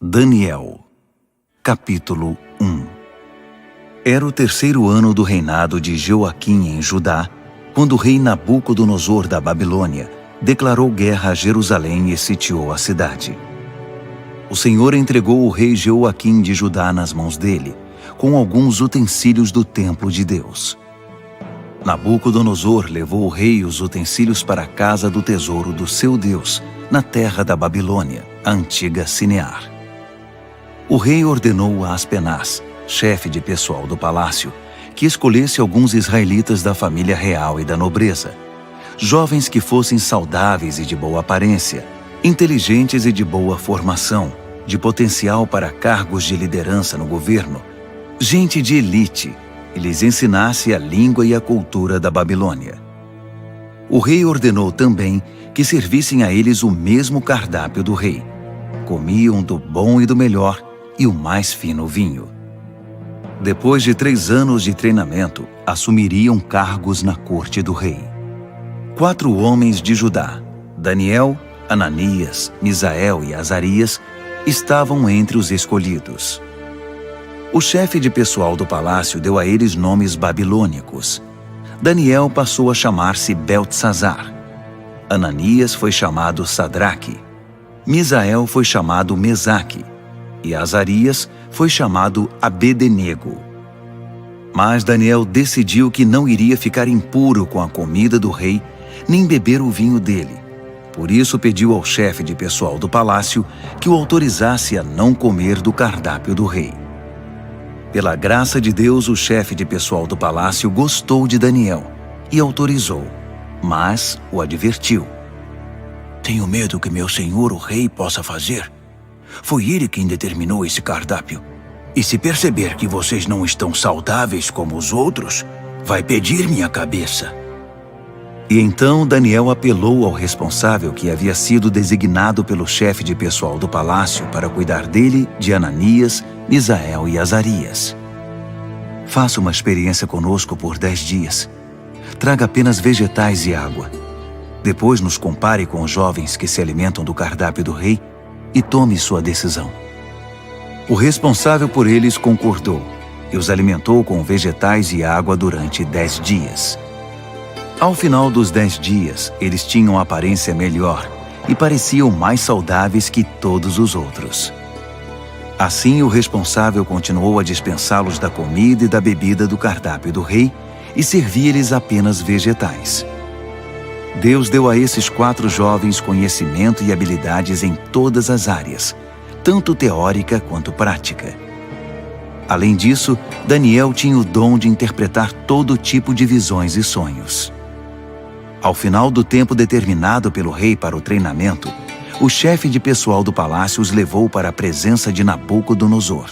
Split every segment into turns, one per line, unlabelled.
Daniel, capítulo 1. Era o 3º ano do reinado de Joaquim em Judá, quando o rei Nabucodonosor da Babilônia declarou guerra a Jerusalém e sitiou a cidade. O Senhor entregou o rei Joaquim de Judá nas mãos dele, com alguns utensílios do templo de Deus. Nabucodonosor levou o rei e os utensílios para a casa do tesouro do seu Deus, na terra da Babilônia, a antiga Sinear. O rei ordenou a Aspenaz, chefe de pessoal do palácio, que escolhesse alguns israelitas da família real e da nobreza, jovens que fossem saudáveis e de boa aparência, inteligentes e de boa formação, de potencial para cargos de liderança no governo, gente de elite, e lhes ensinasse a língua e a cultura da Babilônia. O rei ordenou também que servissem a eles o mesmo cardápio do rei. Comiam do bom e do melhor e o mais fino vinho. Depois de 3 anos de treinamento, assumiriam cargos na corte do rei. 4 homens de Judá, Daniel, Ananias, Misael e Azarias, estavam entre os escolhidos. O chefe de pessoal do palácio deu a eles nomes babilônicos. Daniel passou a chamar-se Beltesazar. Ananias foi chamado Sadraque. Misael foi chamado Mesaque. E Azarias foi chamado Abed-nego. Mas Daniel decidiu que não iria ficar impuro com a comida do rei, nem beber o vinho dele. Por isso pediu ao chefe de pessoal do palácio que o autorizasse a não comer do cardápio do rei. Pela graça de Deus, o chefe de pessoal do palácio gostou de Daniel e autorizou, mas o advertiu.
Tenho medo que meu senhor, o rei, possa fazer. Foi ele quem determinou esse cardápio. E se perceber que vocês não estão saudáveis como os outros, vai pedir minha cabeça.
E então Daniel apelou ao responsável que havia sido designado pelo chefe de pessoal do palácio para cuidar dele, de Ananias, Misael e Azarias. Faça uma experiência conosco por 10 dias. Traga apenas vegetais e água. Depois nos compare com os jovens que se alimentam do cardápio do rei e tome sua decisão. O responsável por eles concordou e os alimentou com vegetais e água durante 10 dias. Ao final dos 10 dias, eles tinham aparência melhor e pareciam mais saudáveis que todos os outros. Assim, o responsável continuou a dispensá-los da comida e da bebida do cardápio do rei e servia-lhes apenas vegetais. Deus deu a esses 4 jovens conhecimento e habilidades em todas as áreas, tanto teórica quanto prática. Além disso, Daniel tinha o dom de interpretar todo tipo de visões e sonhos. Ao final do tempo determinado pelo rei para o treinamento, o chefe de pessoal do palácio os levou para a presença de Nabucodonosor.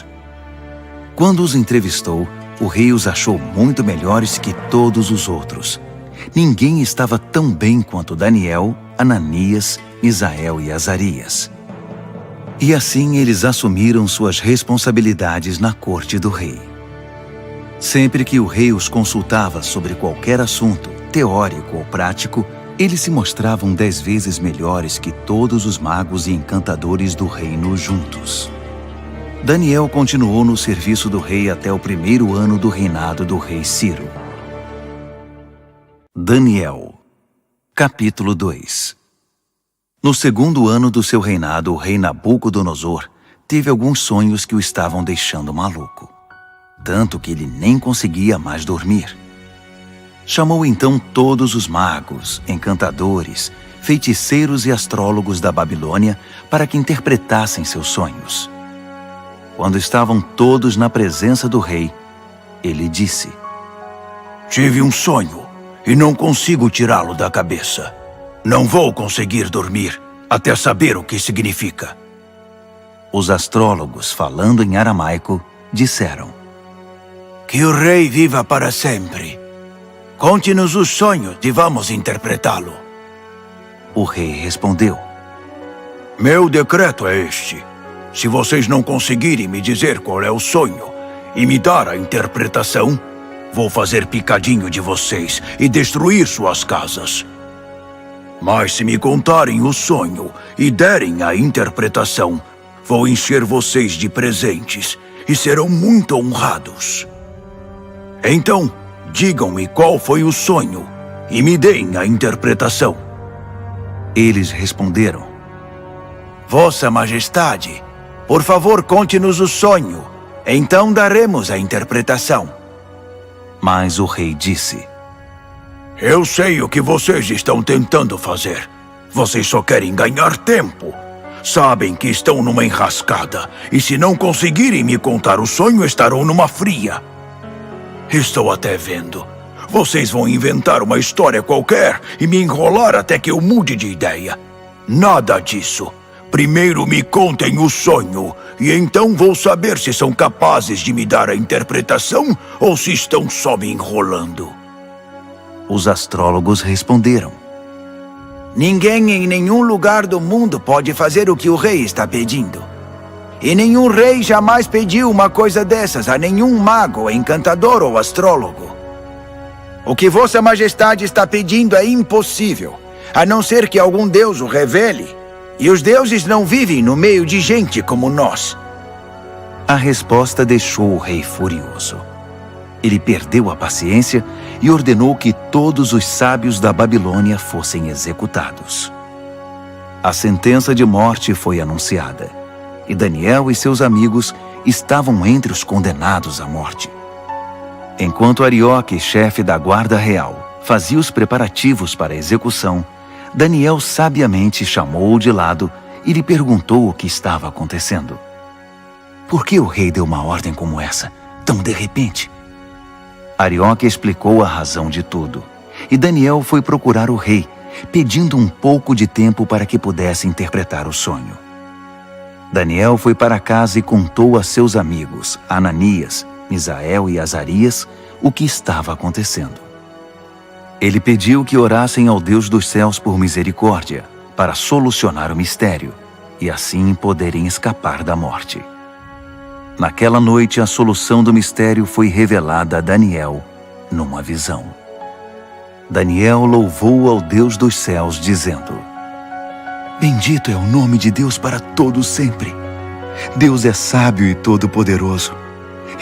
Quando os entrevistou, o rei os achou muito melhores que todos os outros. Ninguém estava tão bem quanto Daniel, Ananias, Misael e Azarias. E assim eles assumiram suas responsabilidades na corte do rei. Sempre que o rei os consultava sobre qualquer assunto, teórico ou prático, eles se mostravam 10 vezes melhores que todos os magos e encantadores do reino juntos. Daniel continuou no serviço do rei até o 1º ano do reinado do rei Ciro. Daniel, capítulo 2. No 2º ano do seu reinado, o rei Nabucodonosor teve alguns sonhos que o estavam deixando maluco, tanto que ele nem conseguia mais dormir. Chamou então todos os magos, encantadores, feiticeiros e astrólogos da Babilônia para que interpretassem seus sonhos. Quando estavam todos na presença do rei, ele disse:
Tive um sonho e não consigo tirá-lo da cabeça. Não vou conseguir dormir até saber o que significa.
Os astrólogos, falando em aramaico, disseram:
Que o rei viva para sempre. Conte-nos o sonho e vamos interpretá-lo.
O rei respondeu:
Meu decreto é este. Se vocês não conseguirem me dizer qual é o sonho e me dar a interpretação, vou fazer picadinho de vocês e destruir suas casas. Mas se me contarem o sonho e derem a interpretação, Vou encher vocês de presentes e serão muito honrados. Então, digam-me qual foi o sonho e me deem a interpretação.
Eles responderam:
Vossa Majestade, por favor, conte-nos o sonho. Então daremos a interpretação.
Mas o rei disse:
Eu sei o que vocês estão tentando fazer. Vocês só querem ganhar tempo. Sabem que estão numa enrascada, e se não conseguirem me contar o sonho, estarão numa fria. Estou até vendo. Vocês vão inventar uma história qualquer e me enrolar até que eu mude de ideia. Nada disso. Primeiro me contem o sonho, e então vou saber se são capazes de me dar a interpretação ou se estão só me enrolando.
Os astrólogos responderam:
Ninguém em nenhum lugar do mundo pode fazer o que o rei está pedindo. E nenhum rei jamais pediu uma coisa dessas a nenhum mago, encantador ou astrólogo. O que Vossa Majestade está pedindo é impossível, a não ser que algum deus o revele. E os deuses não vivem no meio de gente como nós.
A resposta deixou o rei furioso. Ele perdeu a paciência e ordenou que todos os sábios da Babilônia fossem executados. A sentença de morte foi anunciada, e Daniel e seus amigos estavam entre os condenados à morte. Enquanto Arioque, chefe da guarda real, fazia os preparativos para a execução, Daniel sabiamente chamou-o de lado e lhe perguntou o que estava acontecendo. Por que o rei deu uma ordem como essa, tão de repente? Arioque explicou a razão de tudo, e Daniel foi procurar o rei, pedindo um pouco de tempo para que pudesse interpretar o sonho. Daniel foi para casa e contou a seus amigos, Ananias, Misael e Azarias, o que estava acontecendo. Ele pediu que orassem ao Deus dos céus por misericórdia, para solucionar o mistério, e assim poderem escapar da morte. Naquela noite, a solução do mistério foi revelada a Daniel numa visão. Daniel louvou ao Deus dos céus, dizendo: Bendito é o nome de Deus para todo sempre. Deus é sábio e todo-poderoso.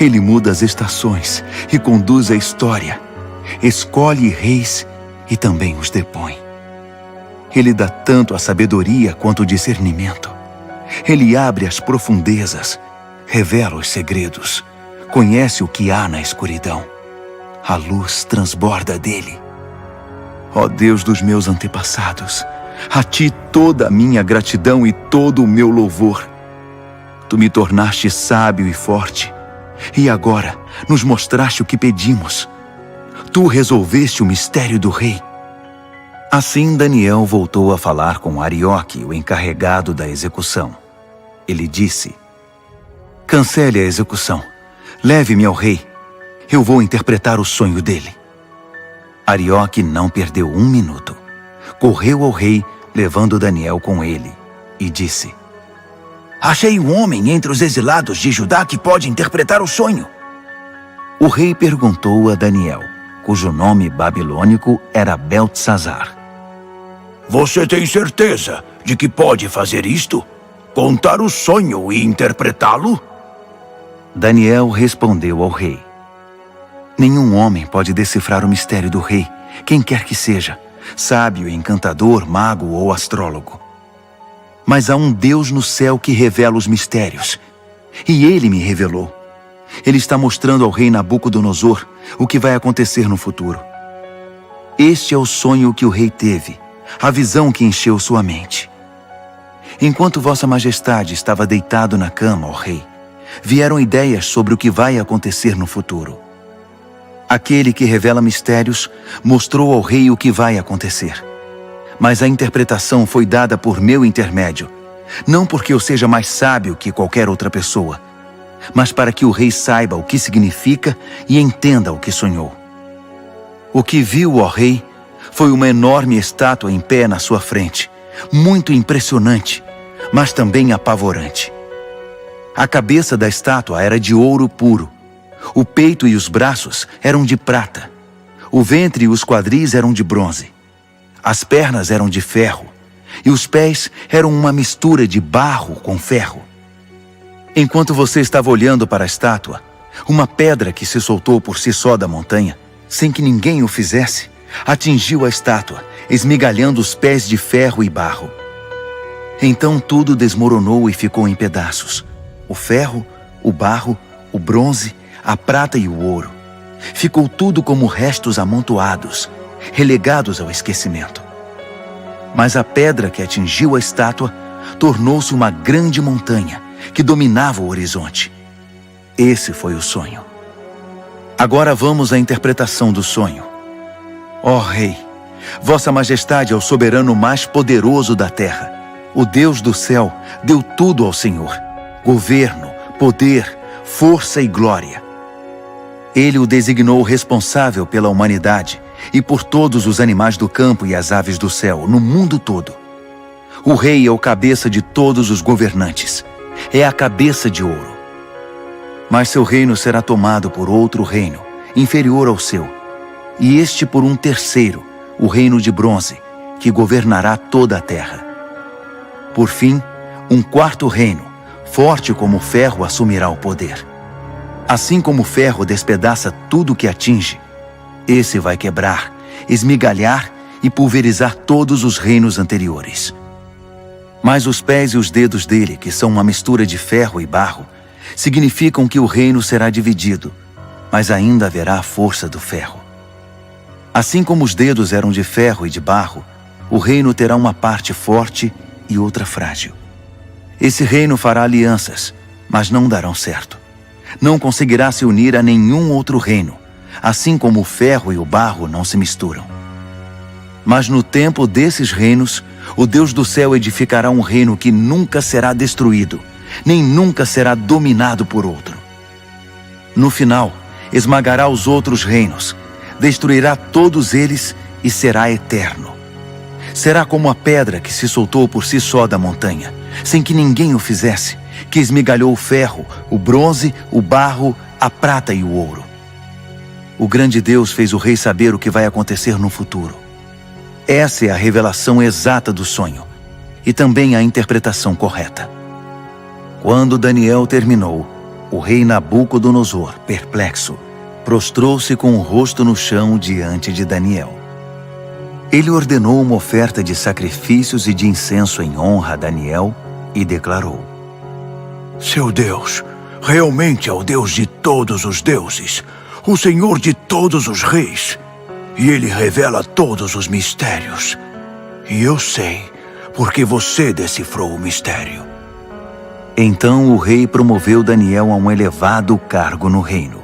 Ele muda as estações e conduz a história. Escolhe reis e também os depõe. Ele dá tanto a sabedoria quanto o discernimento. Ele abre as profundezas, revela os segredos, conhece o que há na escuridão. A luz transborda dele. Ó Deus dos meus antepassados, a ti toda a minha gratidão e todo o meu louvor. Tu me tornaste sábio e forte, e agora nos mostraste o que pedimos. Tu resolveste o mistério do rei. Assim Daniel voltou a falar com Arioque, o encarregado da execução. Ele disse: Cancele a execução. Leve-me ao rei. Eu vou interpretar o sonho dele. Arioque não perdeu um minuto. Correu ao rei, levando Daniel com ele, e disse: Achei um homem entre os exilados de Judá que pode interpretar o sonho. O rei perguntou a Daniel, cujo nome babilônico era Beltesazar:
Você tem certeza de que pode fazer isto? Contar o sonho e interpretá-lo?
Daniel respondeu ao rei: Nenhum homem pode decifrar o mistério do rei, quem quer que seja, sábio, encantador, mago ou astrólogo. Mas há um Deus no céu que revela os mistérios, e ele me revelou. Ele está mostrando ao rei Nabucodonosor o que vai acontecer no futuro. Este é o sonho que o rei teve, a visão que encheu sua mente. Enquanto Vossa Majestade estava deitado na cama, ó rei, vieram ideias sobre o que vai acontecer no futuro. Aquele que revela mistérios mostrou ao rei o que vai acontecer. Mas a interpretação foi dada por meu intermédio, não porque eu seja mais sábio que qualquer outra pessoa, mas para que o rei saiba o que significa e entenda o que sonhou. O que viu, ó rei, foi uma enorme estátua em pé na sua frente, muito impressionante, mas também apavorante. A cabeça da estátua era de ouro puro, o peito e os braços eram de prata, o ventre e os quadris eram de bronze, as pernas eram de ferro, e os pés eram uma mistura de barro com ferro. Enquanto você estava olhando para a estátua, uma pedra que se soltou por si só da montanha, sem que ninguém o fizesse, atingiu a estátua, esmigalhando os pés de ferro e barro. Então tudo desmoronou e ficou em pedaços. O ferro, o barro, o bronze, a prata e o ouro. Ficou tudo como restos amontoados, relegados ao esquecimento. Mas a pedra que atingiu a estátua tornou-se uma grande montanha que dominava o horizonte. Esse foi o sonho. Agora vamos à interpretação do sonho. Ó Rei, Vossa Majestade é o soberano mais poderoso da terra. O Deus do céu deu tudo ao Senhor: governo, poder, força e glória. Ele o designou responsável pela humanidade e por todos os animais do campo e as aves do céu, no mundo todo. O rei é o cabeça de todos os governantes. É a cabeça de ouro. Mas seu reino será tomado por outro reino, inferior ao seu, e este por um terceiro, o reino de bronze, que governará toda a terra. Por fim, um quarto reino, forte como o ferro, assumirá o poder. Assim como o ferro despedaça tudo que atinge, esse vai quebrar, esmigalhar e pulverizar todos os reinos anteriores. Mas os pés e os dedos dele, que são uma mistura de ferro e barro, significam que o reino será dividido, mas ainda haverá a força do ferro. Assim como os dedos eram de ferro e de barro, o reino terá uma parte forte e outra frágil. Esse reino fará alianças, mas não darão certo. Não conseguirá se unir a nenhum outro reino, assim como o ferro e o barro não se misturam. Mas no tempo desses reinos, o Deus do céu edificará um reino que nunca será destruído, nem nunca será dominado por outro. No final, esmagará os outros reinos, destruirá todos eles e será eterno. Será como a pedra que se soltou por si só da montanha, sem que ninguém o fizesse, que esmigalhou o ferro, o bronze, o barro, a prata e o ouro. O grande Deus fez o rei saber o que vai acontecer no futuro. Essa é a revelação exata do sonho, e também a interpretação correta. Quando Daniel terminou, o rei Nabucodonosor, perplexo, prostrou-se com o rosto no chão diante de Daniel. Ele ordenou uma oferta de sacrifícios e de incenso em honra a Daniel e declarou:
Seu Deus realmente é o Deus de todos os deuses, o Senhor de todos os reis, e Ele revela todos os mistérios. E eu sei, porque você decifrou o mistério.
Então o rei promoveu Daniel a um elevado cargo no reino.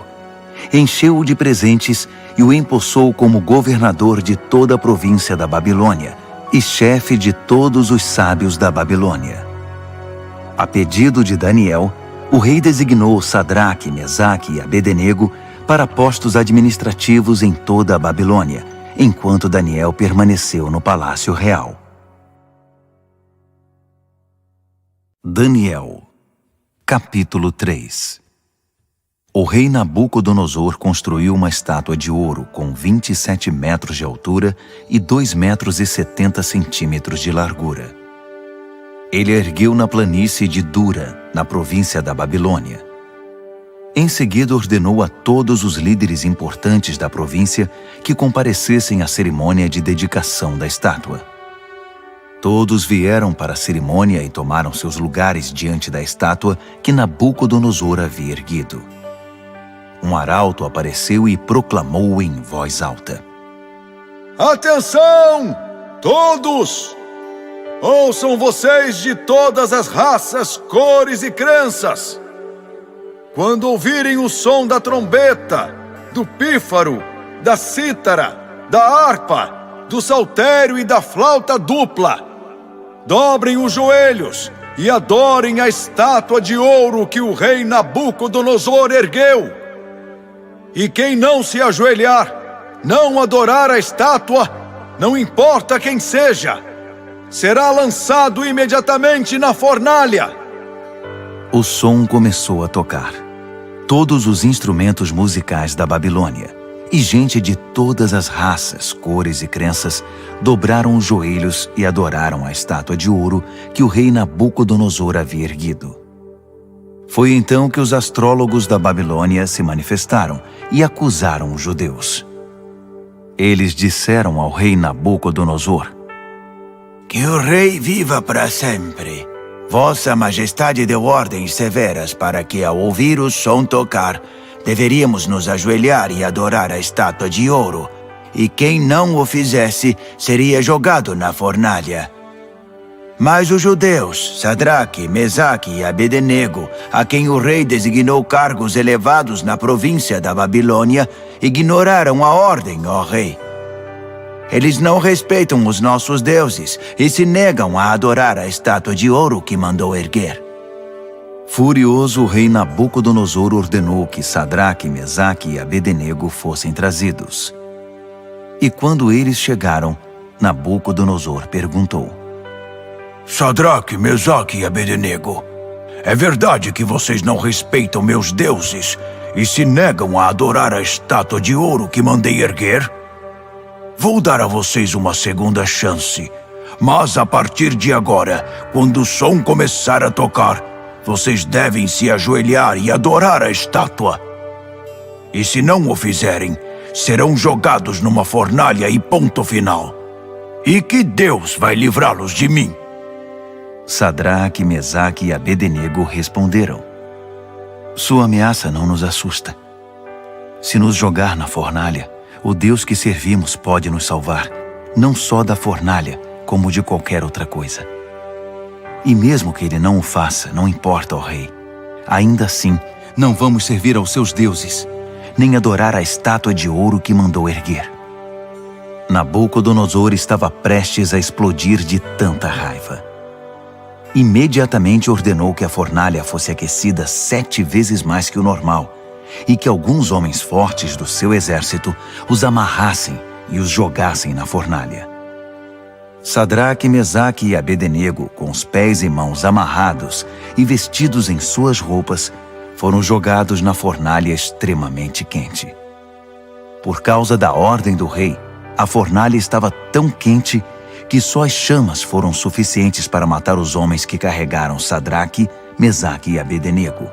Encheu-o de presentes e o empossou como governador de toda a província da Babilônia e chefe de todos os sábios da Babilônia. A pedido de Daniel, o rei designou Sadraque, Mesaque e Abednego para postos administrativos em toda a Babilônia, enquanto Daniel permaneceu no palácio real. Daniel, capítulo 3. O rei Nabucodonosor construiu uma estátua de ouro com 27 metros de altura e 2,70 metros de largura. Ele a ergueu na planície de Dura, na província da Babilônia. Em seguida ordenou a todos os líderes importantes da província que comparecessem à cerimônia de dedicação da estátua. Todos vieram para a cerimônia e tomaram seus lugares diante da estátua que Nabucodonosor havia erguido. Um arauto apareceu e proclamou em voz alta:
Atenção, todos! Ouçam vocês de todas as raças, cores e crenças! Quando ouvirem o som da trombeta, do pífaro, da cítara, da harpa, do saltério e da flauta dupla, dobrem os joelhos e adorem a estátua de ouro que o rei Nabucodonosor ergueu. E quem não se ajoelhar, não adorar a estátua, não importa quem seja, será lançado imediatamente na fornalha.
O som começou a tocar. Todos os instrumentos musicais da Babilônia e gente de todas as raças, cores e crenças dobraram os joelhos e adoraram a estátua de ouro que o rei Nabucodonosor havia erguido. Foi então que os astrólogos da Babilônia se manifestaram e acusaram os judeus. Eles disseram ao rei Nabucodonosor:
Que o rei viva para sempre. Vossa Majestade deu ordens severas para que, ao ouvir o som tocar, deveríamos nos ajoelhar e adorar a estátua de ouro, e quem não o fizesse seria jogado na fornalha. Mas os judeus, Sadraque, Mesaque e Abednego, a quem o rei designou cargos elevados na província da Babilônia, ignoraram a ordem, ó rei. Eles não respeitam os nossos deuses e se negam a adorar a estátua de ouro que mandou erguer.
Furioso, o rei Nabucodonosor ordenou que Sadraque, Mesaque e Abednego fossem trazidos. E quando eles chegaram, Nabucodonosor perguntou:
Sadraque, Mesaque e Abednego, é verdade que vocês não respeitam meus deuses e se negam a adorar a estátua de ouro que mandei erguer? Vou dar a vocês uma segunda chance, mas a partir de agora, quando o som começar a tocar, vocês devem se ajoelhar e adorar a estátua. E se não o fizerem, serão jogados numa fornalha e ponto final. E que Deus vai livrá-los de mim?
Sadraque, Mesaque e Abednego responderam: Sua ameaça não nos assusta. Se nos jogar na fornalha, o Deus que servimos pode nos salvar, não só da fornalha, como de qualquer outra coisa. E mesmo que ele não o faça, não importa, ó rei. Ainda assim, não vamos servir aos seus deuses, nem adorar a estátua de ouro que mandou erguer. Nabucodonosor estava prestes a explodir de tanta raiva. Imediatamente ordenou que a fornalha fosse aquecida 7 vezes mais que o normal e que alguns homens fortes do seu exército os amarrassem e os jogassem na fornalha. Sadraque, Mesaque e Abednego, com os pés e mãos amarrados e vestidos em suas roupas, foram jogados na fornalha extremamente quente. Por causa da ordem do rei, a fornalha estava tão quente que só as chamas foram suficientes para matar os homens que carregaram Sadraque, Mesaque e Abednego.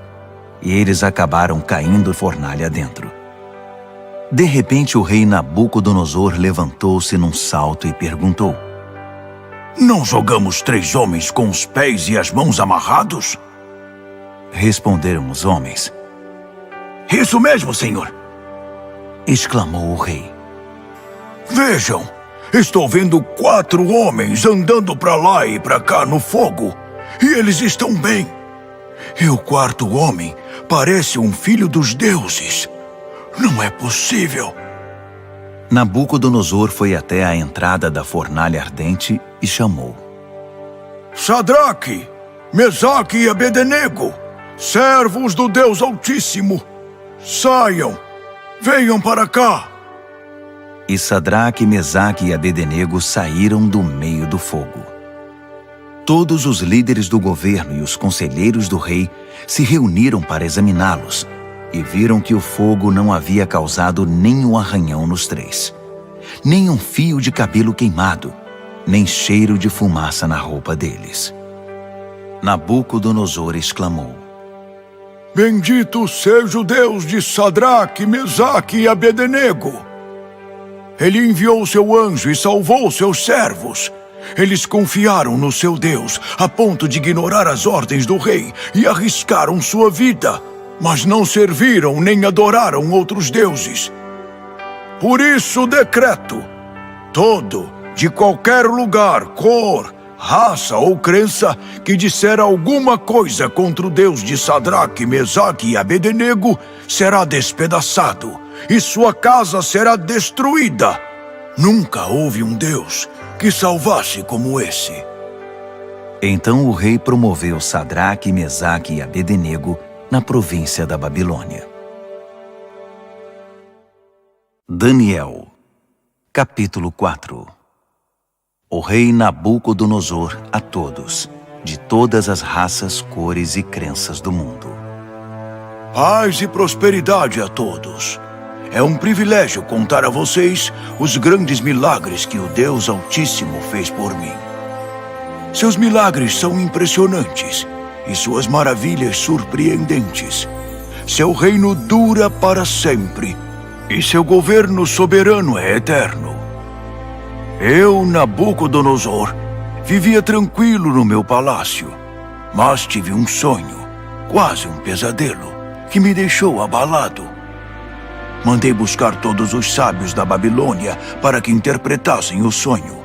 E eles acabaram caindo fornalha dentro. De repente, o rei Nabucodonosor levantou-se num salto e perguntou:
Não jogamos 3 homens com os pés e as mãos amarrados?
Responderam os homens.
Isso mesmo, senhor!
Exclamou o rei.
Vejam! Estou vendo 4 homens andando para lá e para cá no fogo, e eles estão bem. E o 4º homem parece um filho dos deuses. Não é possível.
Nabucodonosor foi até a entrada da fornalha ardente e chamou:
Sadraque, Mesaque e Abednego, servos do Deus Altíssimo, saiam, venham para cá.
E Sadraque, Mesaque e Abednego saíram do meio do fogo. Todos os líderes do governo e os conselheiros do rei se reuniram para examiná-los e viram que o fogo não havia causado nenhum arranhão nos 3, nem um fio de cabelo queimado, nem cheiro de fumaça na roupa deles. Nabucodonosor exclamou:
Bendito seja o Deus de Sadraque, Mesaque e Abednego! Ele enviou seu anjo e salvou seus servos. Eles confiaram no seu Deus a ponto de ignorar as ordens do rei e arriscaram sua vida, mas não serviram nem adoraram outros deuses. Por isso decreto: todo, de qualquer lugar, cor, raça ou crença, que disser alguma coisa contra o Deus de Sadraque, Mesaque e Abednego, será despedaçado, e sua casa será destruída. Nunca houve um Deus que salvasse como esse.
Então o rei promoveu Sadraque, Mesaque e Abednego na província da Babilônia. Daniel, capítulo 4. O rei Nabucodonosor a todos, de todas as raças, cores e crenças do mundo.
Paz e prosperidade a todos. É um privilégio contar a vocês os grandes milagres que o Deus Altíssimo fez por mim. Seus milagres são impressionantes e suas maravilhas surpreendentes. Seu reino dura para sempre, e seu governo soberano é eterno. Eu, Nabucodonosor, vivia tranquilo no meu palácio, mas tive um sonho, quase um pesadelo, que me deixou abalado. Mandei buscar todos os sábios da Babilônia para que interpretassem o sonho.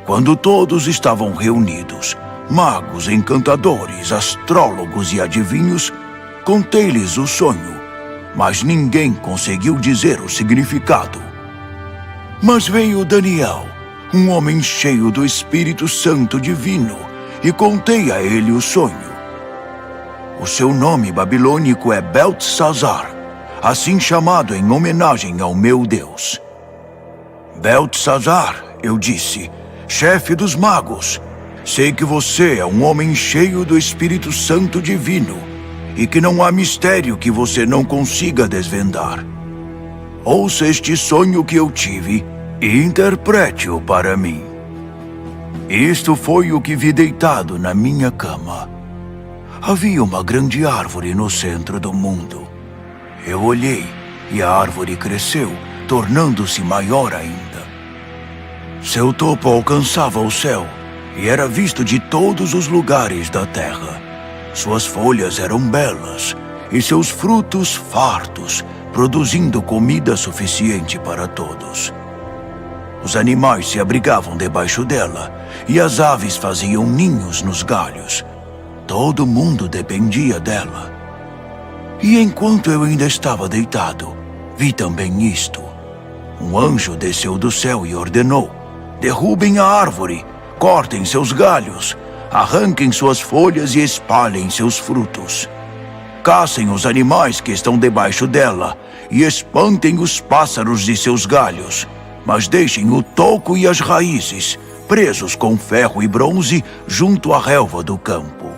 Quando todos estavam reunidos, magos, encantadores, astrólogos e adivinhos, contei-lhes o sonho, mas ninguém conseguiu dizer o significado. Mas veio Daniel, um homem cheio do Espírito Santo divino, e contei a ele o sonho. O seu nome babilônico é Beltesazar, assim chamado em homenagem ao meu Deus. Beltesazar, eu disse, chefe dos magos, sei que você é um homem cheio do Espírito Santo divino e que não há mistério que você não consiga desvendar. Ouça este sonho que eu tive e interprete-o para mim. Isto foi o que vi deitado na minha cama. Havia uma grande árvore no centro do mundo. Eu olhei e a árvore cresceu, tornando-se maior ainda. Seu topo alcançava o céu e era visto de todos os lugares da terra. Suas folhas eram belas e seus frutos fartos, produzindo comida suficiente para todos. Os animais se abrigavam debaixo dela e as aves faziam ninhos nos galhos. Todo mundo dependia dela. E enquanto eu ainda estava deitado, vi também isto. Um anjo desceu do céu e ordenou: derrubem a árvore, cortem seus galhos, arranquem suas folhas e espalhem seus frutos. Caçem os animais que estão debaixo dela e espantem os pássaros de seus galhos, mas deixem o toco e as raízes presos com ferro e bronze junto à relva do campo.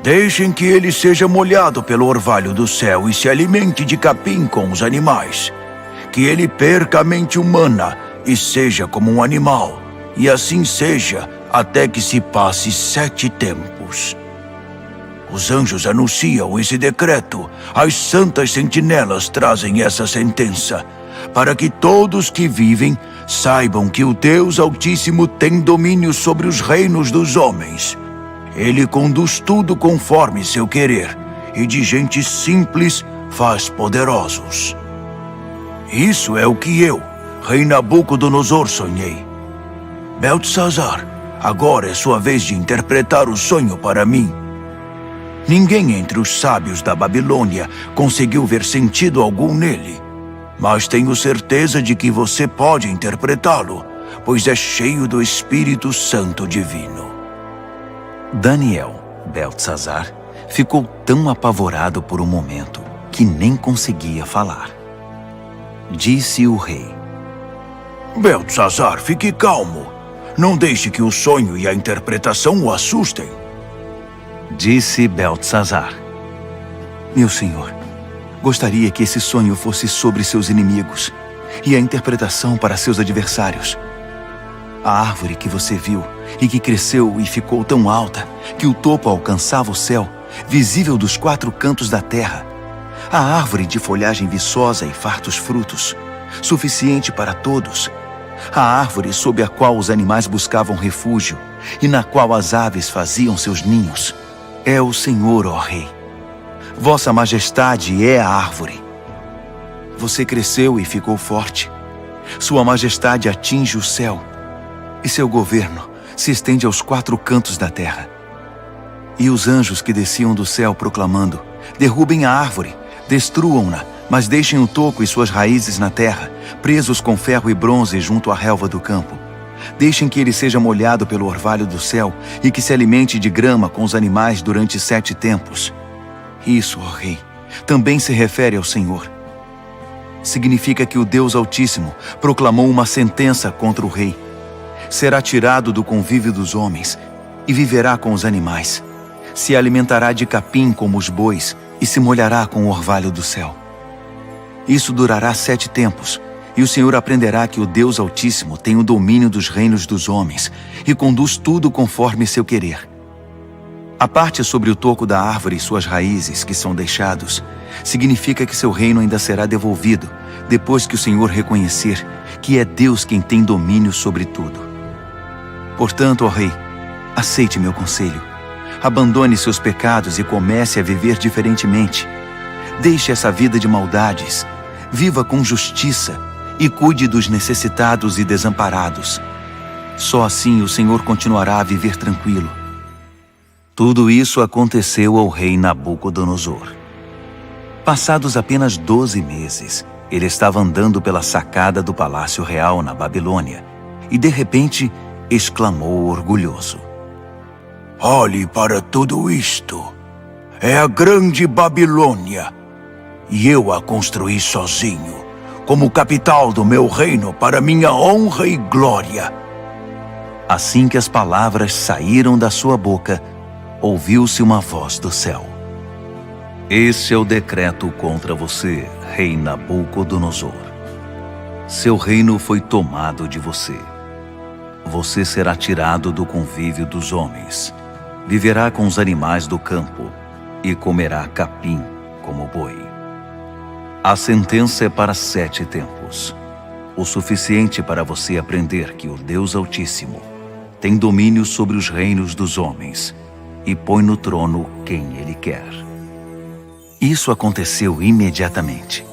Deixem que ele seja molhado pelo orvalho do céu e se alimente de capim com os animais. Que ele perca a mente humana e seja como um animal, e assim seja até que se passe 7 tempos. Os anjos anunciam esse decreto, as santas sentinelas trazem essa sentença, para que todos que vivem saibam que o Deus Altíssimo tem domínio sobre os reinos dos homens. Ele conduz tudo conforme seu querer, e de gente simples faz poderosos. Isso é o que eu, rei Nabucodonosor, sonhei. Beltesazar, agora é sua vez de interpretar o sonho para mim. Ninguém entre os sábios da Babilônia conseguiu ver sentido algum nele, mas tenho certeza de que você pode interpretá-lo, pois é cheio do Espírito Santo divino.
Daniel, Beltesazar, ficou tão apavorado por um momento que nem conseguia falar. Disse o rei:
Beltesazar, fique calmo. Não deixe que o sonho e a interpretação o assustem.
Disse Beltesazar: meu senhor, gostaria que esse sonho fosse sobre seus inimigos e a interpretação para seus adversários. A árvore que você viu e que cresceu e ficou tão alta que o topo alcançava o céu, visível dos 4 cantos da terra. A árvore de folhagem viçosa e fartos frutos, suficiente para todos. A árvore sob a qual os animais buscavam refúgio e na qual as aves faziam seus ninhos. É o Senhor, ó Rei. Vossa Majestade é a árvore. Você cresceu e ficou forte. Sua Majestade atinge o céu e seu governo se estende aos 4 cantos da terra. E os anjos que desciam do céu proclamando: derrubem a árvore, destruam-na, mas deixem o toco e suas raízes na terra, presos com ferro e bronze junto à relva do campo. Deixem que ele seja molhado pelo orvalho do céu e que se alimente de grama com os animais durante 7 tempos. Isso, ó Rei, também se refere ao Senhor. Significa que o Deus Altíssimo proclamou uma sentença contra o rei. Será tirado do convívio dos homens e viverá com os animais. Se alimentará de capim como os bois e se molhará com o orvalho do céu. Isso durará 7 tempos, e o Senhor aprenderá que o Deus Altíssimo tem o domínio dos reinos dos homens e conduz tudo conforme seu querer. A parte sobre o toco da árvore e suas raízes que são deixados, significa que seu reino ainda será devolvido, depois que o Senhor reconhecer que é Deus quem tem domínio sobre tudo. Portanto, ó rei, aceite meu conselho. Abandone seus pecados e comece a viver diferentemente. Deixe essa vida de maldades, viva com justiça e cuide dos necessitados e desamparados. Só assim o Senhor continuará a viver tranquilo. Tudo isso aconteceu ao rei Nabucodonosor. Passados apenas 12 meses, ele estava andando pela sacada do palácio real na Babilônia e, de repente, exclamou orgulhoso:
Olhe para tudo isto. É a grande Babilônia. E eu a construí sozinho, como capital do meu reino para minha honra e glória.
Assim que as palavras saíram da sua boca, ouviu-se uma voz do céu: Este é o decreto contra você, rei Nabucodonosor. Seu reino foi tomado de você. Você será tirado do convívio dos homens, viverá com os animais do campo e comerá capim como boi. A sentença é para 7 tempos, o suficiente para você aprender que o Deus Altíssimo tem domínio sobre os reinos dos homens e põe no trono quem Ele quer. Isso aconteceu imediatamente.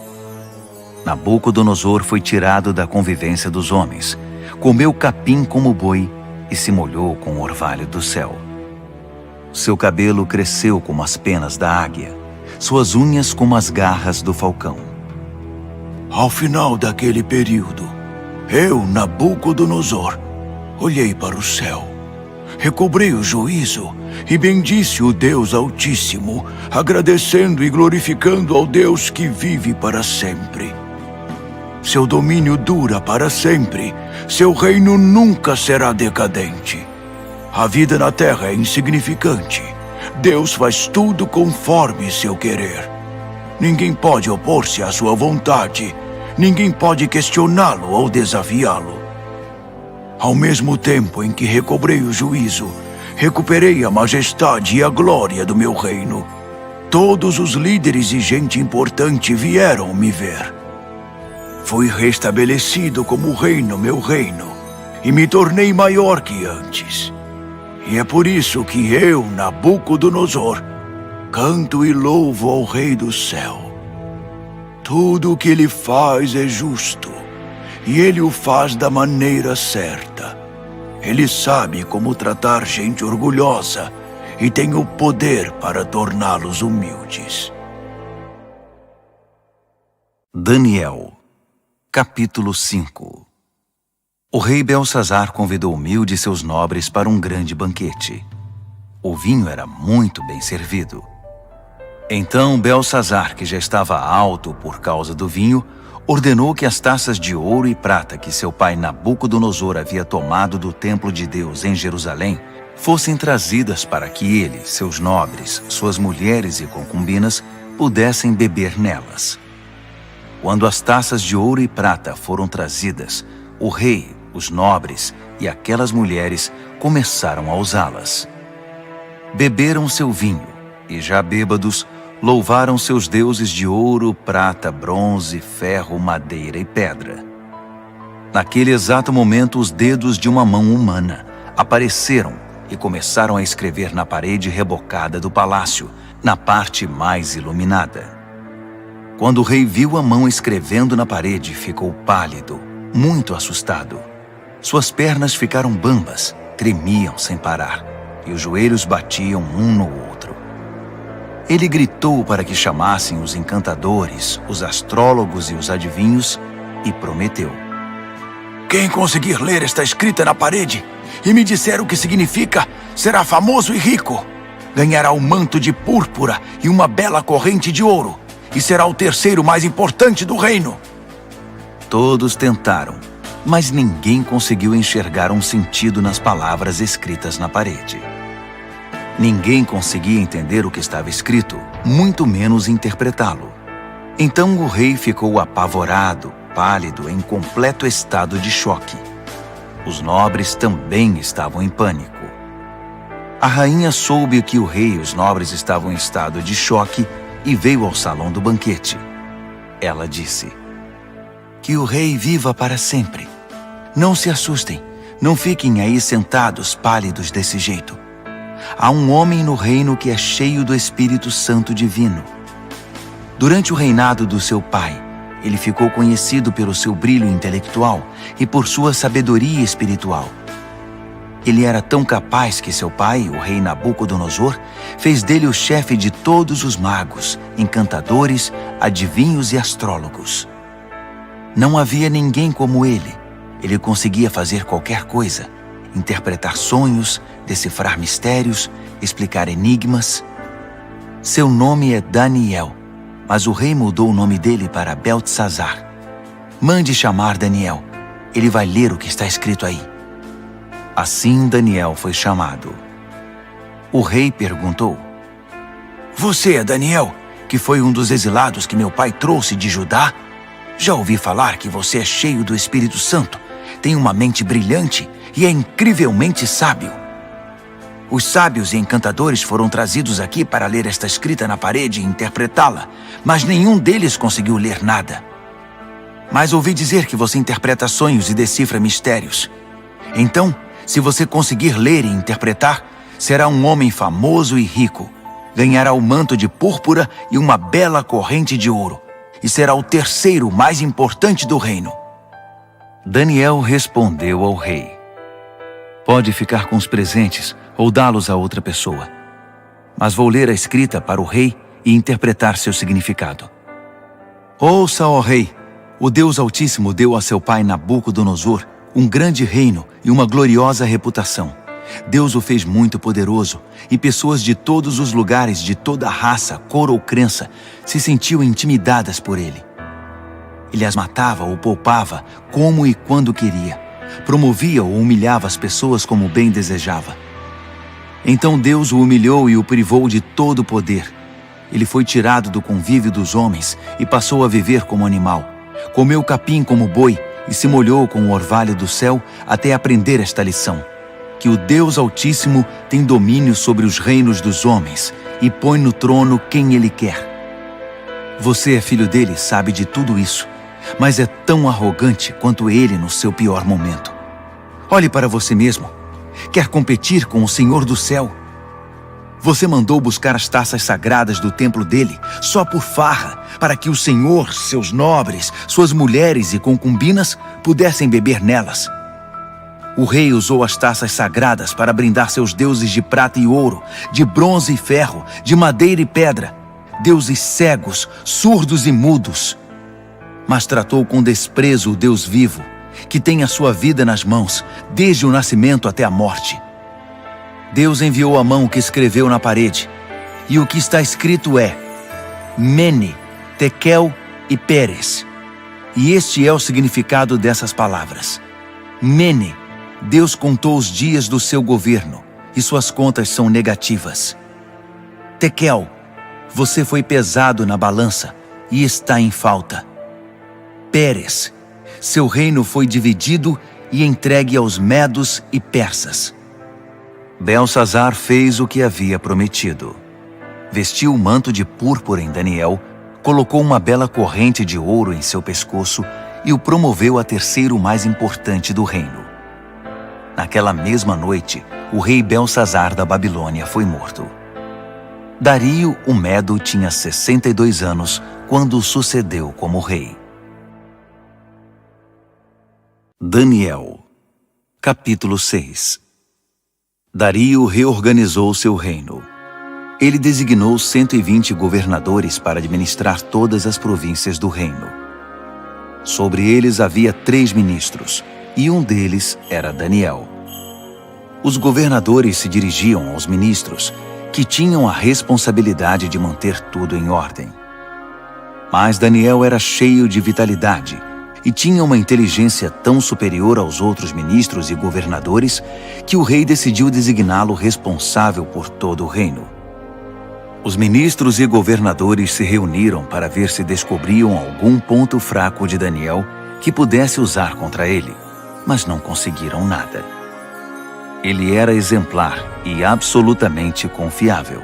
Nabucodonosor foi tirado da convivência dos homens, comeu capim como boi e se molhou com o orvalho do céu. Seu cabelo cresceu como as penas da águia, suas unhas como as garras do falcão.
Ao final daquele período, eu, Nabucodonosor, olhei para o céu, recobrei o juízo e bendisse o Deus Altíssimo, agradecendo e glorificando ao Deus que vive para sempre. Seu domínio dura para sempre, seu reino nunca será decadente. A vida na terra é insignificante. Deus faz tudo conforme seu querer. Ninguém pode opor-se à sua vontade. Ninguém pode questioná-lo ou desafiá-lo. Ao mesmo tempo em que recobrei o juízo, recuperei a majestade e a glória do meu reino. Todos os líderes e gente importante vieram me ver. Fui restabelecido como rei no meu reino e me tornei maior que antes. E é por isso que eu, Nabucodonosor, canto e louvo ao Rei do céu. Tudo o que ele faz é justo, e ele o faz da maneira certa. Ele sabe como tratar gente orgulhosa e tem o poder para torná-los humildes.
Daniel, capítulo 5. O rei Belsazar convidou Mil de seus nobres para um grande banquete. O vinho era muito bem servido. Então Belsazar, que já estava alto por causa do vinho, ordenou que as taças de ouro e prata que seu pai Nabucodonosor havia tomado do templo de Deus em Jerusalém fossem trazidas para que ele, seus nobres, suas mulheres e concubinas pudessem beber nelas. Quando as taças de ouro e prata foram trazidas, o rei, os nobres e aquelas mulheres começaram a usá-las. Beberam seu vinho e, já bêbados, louvaram seus deuses de ouro, prata, bronze, ferro, madeira e pedra. Naquele exato momento, os dedos de uma mão humana apareceram e começaram a escrever na parede rebocada do palácio, na parte mais iluminada. Quando o rei viu a mão escrevendo na parede, ficou pálido, muito assustado. Suas pernas ficaram bambas, tremiam sem parar, e os joelhos batiam um no outro. Ele gritou para que chamassem os encantadores, os astrólogos e os adivinhos, e prometeu:
Quem conseguir ler esta escrita na parede e me disser o que significa, será famoso e rico. Ganhará um manto de púrpura e uma bela corrente de ouro, e será o terceiro mais importante do reino.
Todos tentaram, mas ninguém conseguiu enxergar um sentido nas palavras escritas na parede. Ninguém conseguia entender o que estava escrito, muito menos interpretá-lo. Então o rei ficou apavorado, pálido, em completo estado de choque. Os nobres também estavam em pânico. A rainha soube que o rei e os nobres estavam em estado de choque e veio ao salão do banquete. Ela disse: "Que o rei viva para sempre. Não se assustem, não fiquem aí sentados pálidos desse jeito. Há um homem no reino que é cheio do Espírito Santo divino. Durante o reinado do seu pai, ele ficou conhecido pelo seu brilho intelectual e por sua sabedoria espiritual. Ele era tão capaz que seu pai, o rei Nabucodonosor, fez dele o chefe de todos os magos, encantadores, adivinhos e astrólogos. Não havia ninguém como ele. Ele conseguia fazer qualquer coisa: interpretar sonhos, decifrar mistérios, explicar enigmas. Seu nome é Daniel, mas o rei mudou o nome dele para Beltesazar. Mande chamar Daniel. Ele vai ler o que está escrito aí." Assim Daniel foi chamado. O rei perguntou: "Você é Daniel, que foi um dos exilados que meu pai trouxe de Judá? Já ouvi falar que você é cheio do Espírito Santo, tem uma mente brilhante e é incrivelmente sábio. Os sábios e encantadores foram trazidos aqui para ler esta escrita na parede e interpretá-la, mas nenhum deles conseguiu ler nada. Mas ouvi dizer que você interpreta sonhos e decifra mistérios. Então, se você conseguir ler e interpretar, será um homem famoso e rico. Ganhará o manto de púrpura e uma bela corrente de ouro, e será o terceiro mais importante do reino." Daniel respondeu ao rei: "Pode ficar com os presentes ou dá-los a outra pessoa. Mas vou ler a escrita para o rei e interpretar seu significado. Ouça, ó rei, o Deus Altíssimo deu a seu pai Nabucodonosor um grande reino e uma gloriosa reputação. Deus o fez muito poderoso, e pessoas de todos os lugares, de toda raça, cor ou crença, se sentiam intimidadas por ele. Ele as matava ou poupava, como e quando queria. Promovia ou humilhava as pessoas como bem desejava. Então Deus o humilhou e o privou de todo o poder. Ele foi tirado do convívio dos homens e passou a viver como animal. Comeu capim como boi e se molhou com o orvalho do céu até aprender esta lição: que o Deus Altíssimo tem domínio sobre os reinos dos homens e põe no trono quem ele quer. Você é filho dele, sabe de tudo isso, mas é tão arrogante quanto ele no seu pior momento. Olhe para você mesmo. Quer competir com o Senhor do céu? Você mandou buscar as taças sagradas do templo dele só por farra, para que o Senhor, seus nobres, suas mulheres e concubinas pudessem beber nelas. O rei usou as taças sagradas para brindar seus deuses de prata e ouro, de bronze e ferro, de madeira e pedra, deuses cegos, surdos e mudos. Mas tratou com desprezo o Deus vivo, que tem a sua vida nas mãos, desde o nascimento até a morte. Deus enviou a mão que escreveu na parede, e o que está escrito é: Mene, Tekel e Peres. E este é o significado dessas palavras. Mene, Deus contou os dias do seu governo, e suas contas são negativas. Tekel, você foi pesado na balança e está em falta. Peres, seu reino foi dividido e entregue aos medos e persas. Beltesazar fez o que havia prometido. Vestiu o manto de púrpura em Daniel, colocou uma bela corrente de ouro em seu pescoço e o promoveu a terceiro mais importante do reino. Naquela mesma noite, o rei Beltesazar da Babilônia foi morto. Dario, o Medo, tinha 62 anos quando o sucedeu como rei. Daniel, capítulo 6. Dario reorganizou seu reino. Ele designou 120 governadores para administrar todas as províncias do reino. Sobre eles havia 3 ministros, e um deles era Daniel. Os governadores se dirigiam aos ministros, que tinham a responsabilidade de manter tudo em ordem. Mas Daniel era cheio de vitalidade e tinha uma inteligência tão superior aos outros ministros e governadores que o rei decidiu designá-lo responsável por todo o reino. Os ministros e governadores se reuniram para ver se descobriam algum ponto fraco de Daniel que pudesse usar contra ele, mas não conseguiram nada. Ele era exemplar e absolutamente confiável.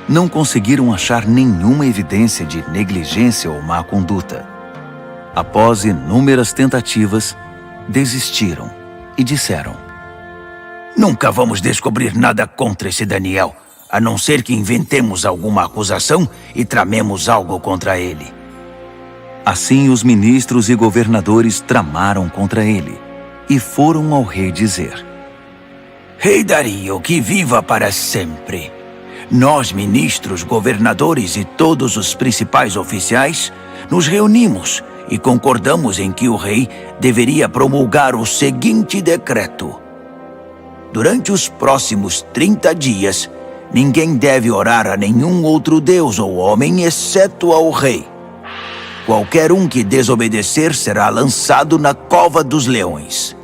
Não conseguiram achar nenhuma evidência de negligência ou má conduta. Após inúmeras tentativas, desistiram e disseram:
Nunca vamos descobrir nada contra esse Daniel, a não ser que inventemos alguma acusação e tramemos algo contra ele.
Assim, os ministros e governadores tramaram contra ele e foram ao rei dizer:
Rei Dario, que viva para sempre! Nós, ministros, governadores e todos os principais oficiais, nos reunimos e concordamos em que o rei deveria promulgar o seguinte decreto: durante os próximos 30 dias, ninguém deve orar a nenhum outro deus ou homem exceto ao rei. Qualquer um que desobedecer será lançado na cova dos leões.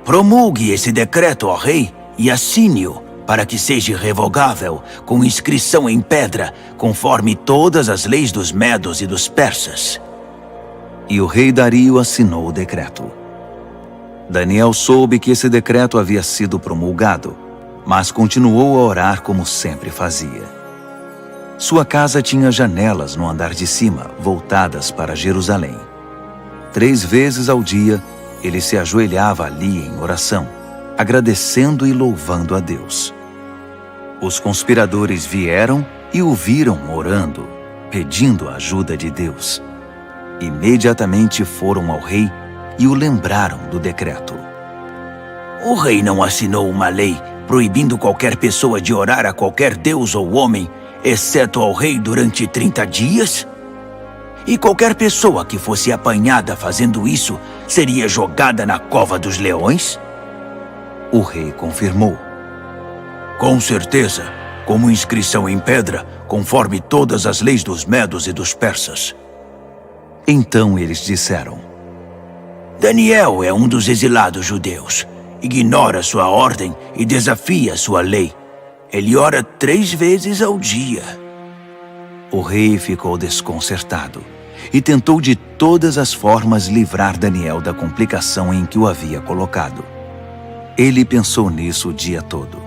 Promulgue esse decreto ao rei e assine-o para que seja revogável, com inscrição em pedra, conforme todas as leis dos medos e dos persas.
E o rei Dario assinou o decreto. Daniel soube que esse decreto havia sido promulgado, mas continuou a orar como sempre fazia. Sua casa tinha janelas no andar de cima, voltadas para Jerusalém. 3 vezes ao dia, ele se ajoelhava ali em oração, agradecendo e louvando a Deus. Os conspiradores vieram e o viram orando, pedindo a ajuda de Deus. Imediatamente foram ao rei e o lembraram do decreto.
O rei não assinou uma lei proibindo qualquer pessoa de orar a qualquer deus ou homem, exceto ao rei durante 30 dias? E qualquer pessoa que fosse apanhada fazendo isso seria jogada na cova dos leões?
O rei confirmou.
Com certeza, como inscrição em pedra, conforme todas as leis dos medos e dos persas.
Então eles disseram:
Daniel é um dos exilados judeus. Ignora sua ordem e desafia sua lei. Ele ora 3 vezes ao dia.
O rei ficou desconcertado e tentou de todas as formas livrar Daniel da complicação em que o havia colocado. Ele pensou nisso o dia todo.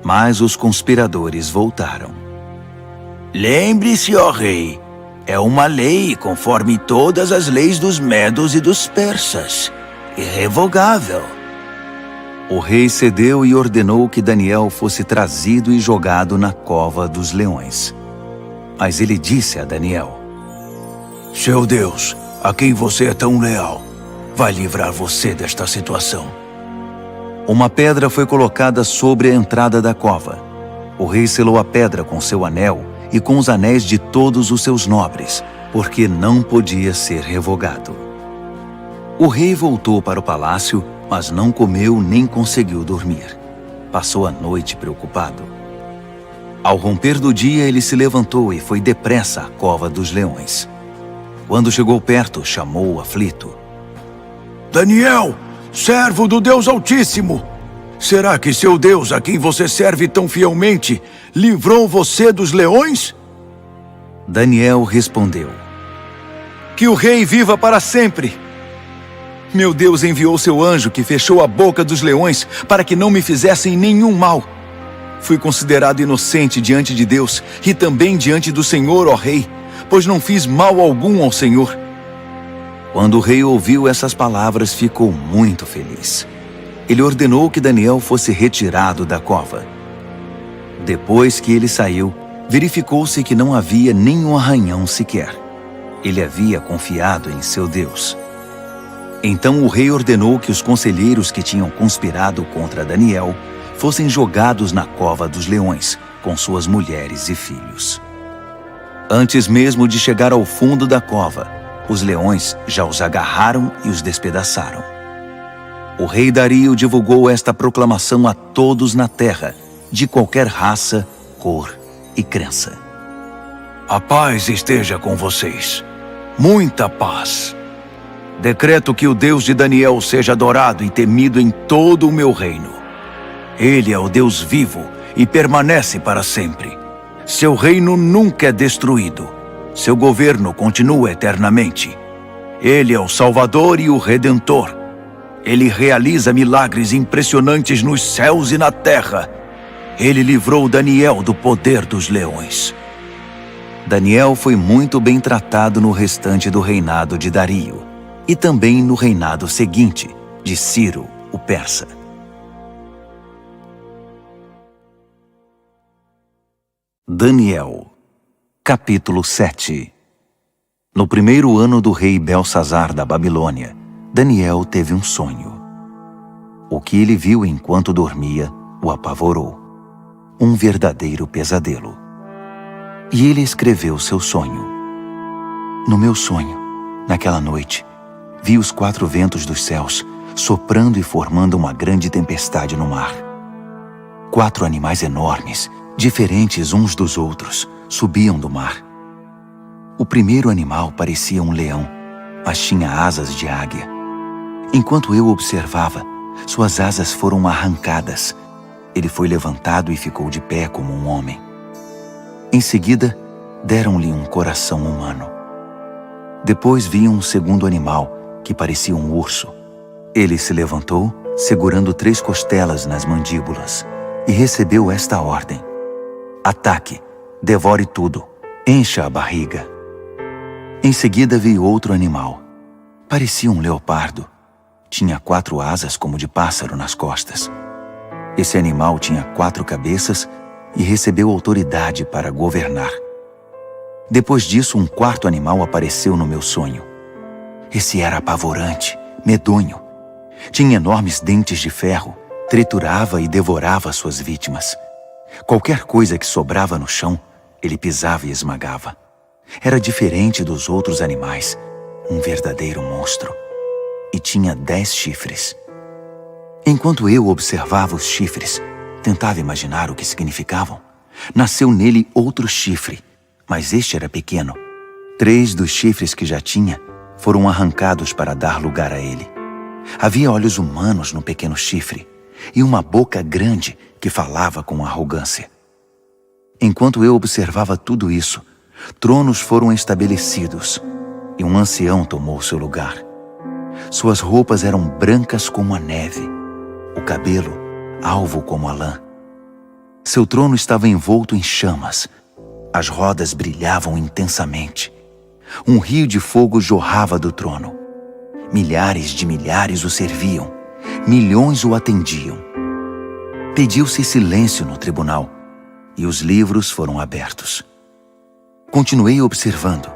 Mas os conspiradores voltaram.
Lembre-se, ó rei, é uma lei conforme todas as leis dos medos e dos persas. Irrevogável.
O rei cedeu e ordenou que Daniel fosse trazido e jogado na cova dos leões. Mas ele disse a Daniel:
Seu Deus, a quem você é tão leal, vai livrar você desta situação.
Uma pedra foi colocada sobre a entrada da cova. O rei selou a pedra com seu anel e com os anéis de todos os seus nobres, porque não podia ser revogado. O rei voltou para o palácio, mas não comeu nem conseguiu dormir. Passou a noite preocupado. Ao romper do dia, ele se levantou e foi depressa à cova dos leões. Quando chegou perto, chamou o aflito:
Daniel, servo do Deus Altíssimo! Será que seu Deus, a quem você serve tão fielmente, livrou você dos leões?
Daniel respondeu:
Que o rei viva para sempre! Meu Deus enviou seu anjo que fechou a boca dos leões para que não me fizessem nenhum mal. Fui considerado inocente diante de Deus e também diante do Senhor, ó rei, pois não fiz mal algum ao Senhor.
Quando o rei ouviu essas palavras, ficou muito feliz. Ele ordenou que Daniel fosse retirado da cova. Depois que ele saiu, verificou-se que não havia nenhum arranhão sequer. Ele havia confiado em seu Deus. Então o rei ordenou que os conselheiros que tinham conspirado contra Daniel fossem jogados na cova dos leões, com suas mulheres e filhos. Antes mesmo de chegar ao fundo da cova, os leões já os agarraram e os despedaçaram. O rei Dario divulgou esta proclamação a todos na terra, de qualquer raça, cor e crença.
A paz esteja com vocês. Muita paz. Decreto que o Deus de Daniel seja adorado e temido em todo o meu reino. Ele é o Deus vivo e permanece para sempre. Seu reino nunca é destruído. Seu governo continua eternamente. Ele é o Salvador e o Redentor. Ele realiza milagres impressionantes nos céus e na terra. Ele livrou Daniel do poder dos leões.
Daniel foi muito bem tratado no restante do reinado de Dario e também no reinado seguinte, de Ciro, o persa. Daniel, capítulo 7. No primeiro ano do rei Belsazar da Babilônia, Daniel teve um sonho. O que ele viu enquanto dormia o apavorou. Um verdadeiro pesadelo. E ele escreveu seu sonho. No meu sonho, naquela noite, vi os 4 ventos dos céus soprando e formando uma grande tempestade no mar. 4 animais enormes, diferentes uns dos outros, subiam do mar. O primeiro animal parecia um leão, mas tinha asas de águia. Enquanto eu observava, suas asas foram arrancadas. Ele foi levantado e ficou de pé como um homem. Em seguida, deram-lhe um coração humano. Depois vi um segundo animal, que parecia um urso. Ele se levantou, segurando 3 costelas nas mandíbulas, e recebeu esta ordem: ataque, devore tudo, encha a barriga. Em seguida vi outro animal. Parecia um leopardo. Tinha 4 asas como de pássaro nas costas. Esse animal tinha 4 cabeças e recebeu autoridade para governar. Depois disso, um 4º animal apareceu no meu sonho. Esse era apavorante, medonho. Tinha enormes dentes de ferro, triturava e devorava suas vítimas. Qualquer coisa que sobrava no chão, ele pisava e esmagava. Era diferente dos outros animais, um verdadeiro monstro. E tinha 10 chifres. Enquanto eu observava os chifres, tentava imaginar o que significavam. Nasceu nele outro chifre, mas este era pequeno. 3 dos chifres que já tinha foram arrancados para dar lugar a ele. Havia olhos humanos no pequeno chifre e uma boca grande que falava com arrogância. Enquanto eu observava tudo isso, tronos foram estabelecidos e um ancião tomou seu lugar. Suas roupas eram brancas como a neve, o cabelo alvo como a lã. Seu trono estava envolto em chamas. As rodas brilhavam intensamente. Um rio de fogo jorrava do trono. Milhares de milhares o serviam. Milhões o atendiam. Pediu-se silêncio no tribunal e os livros foram abertos. Continuei observando.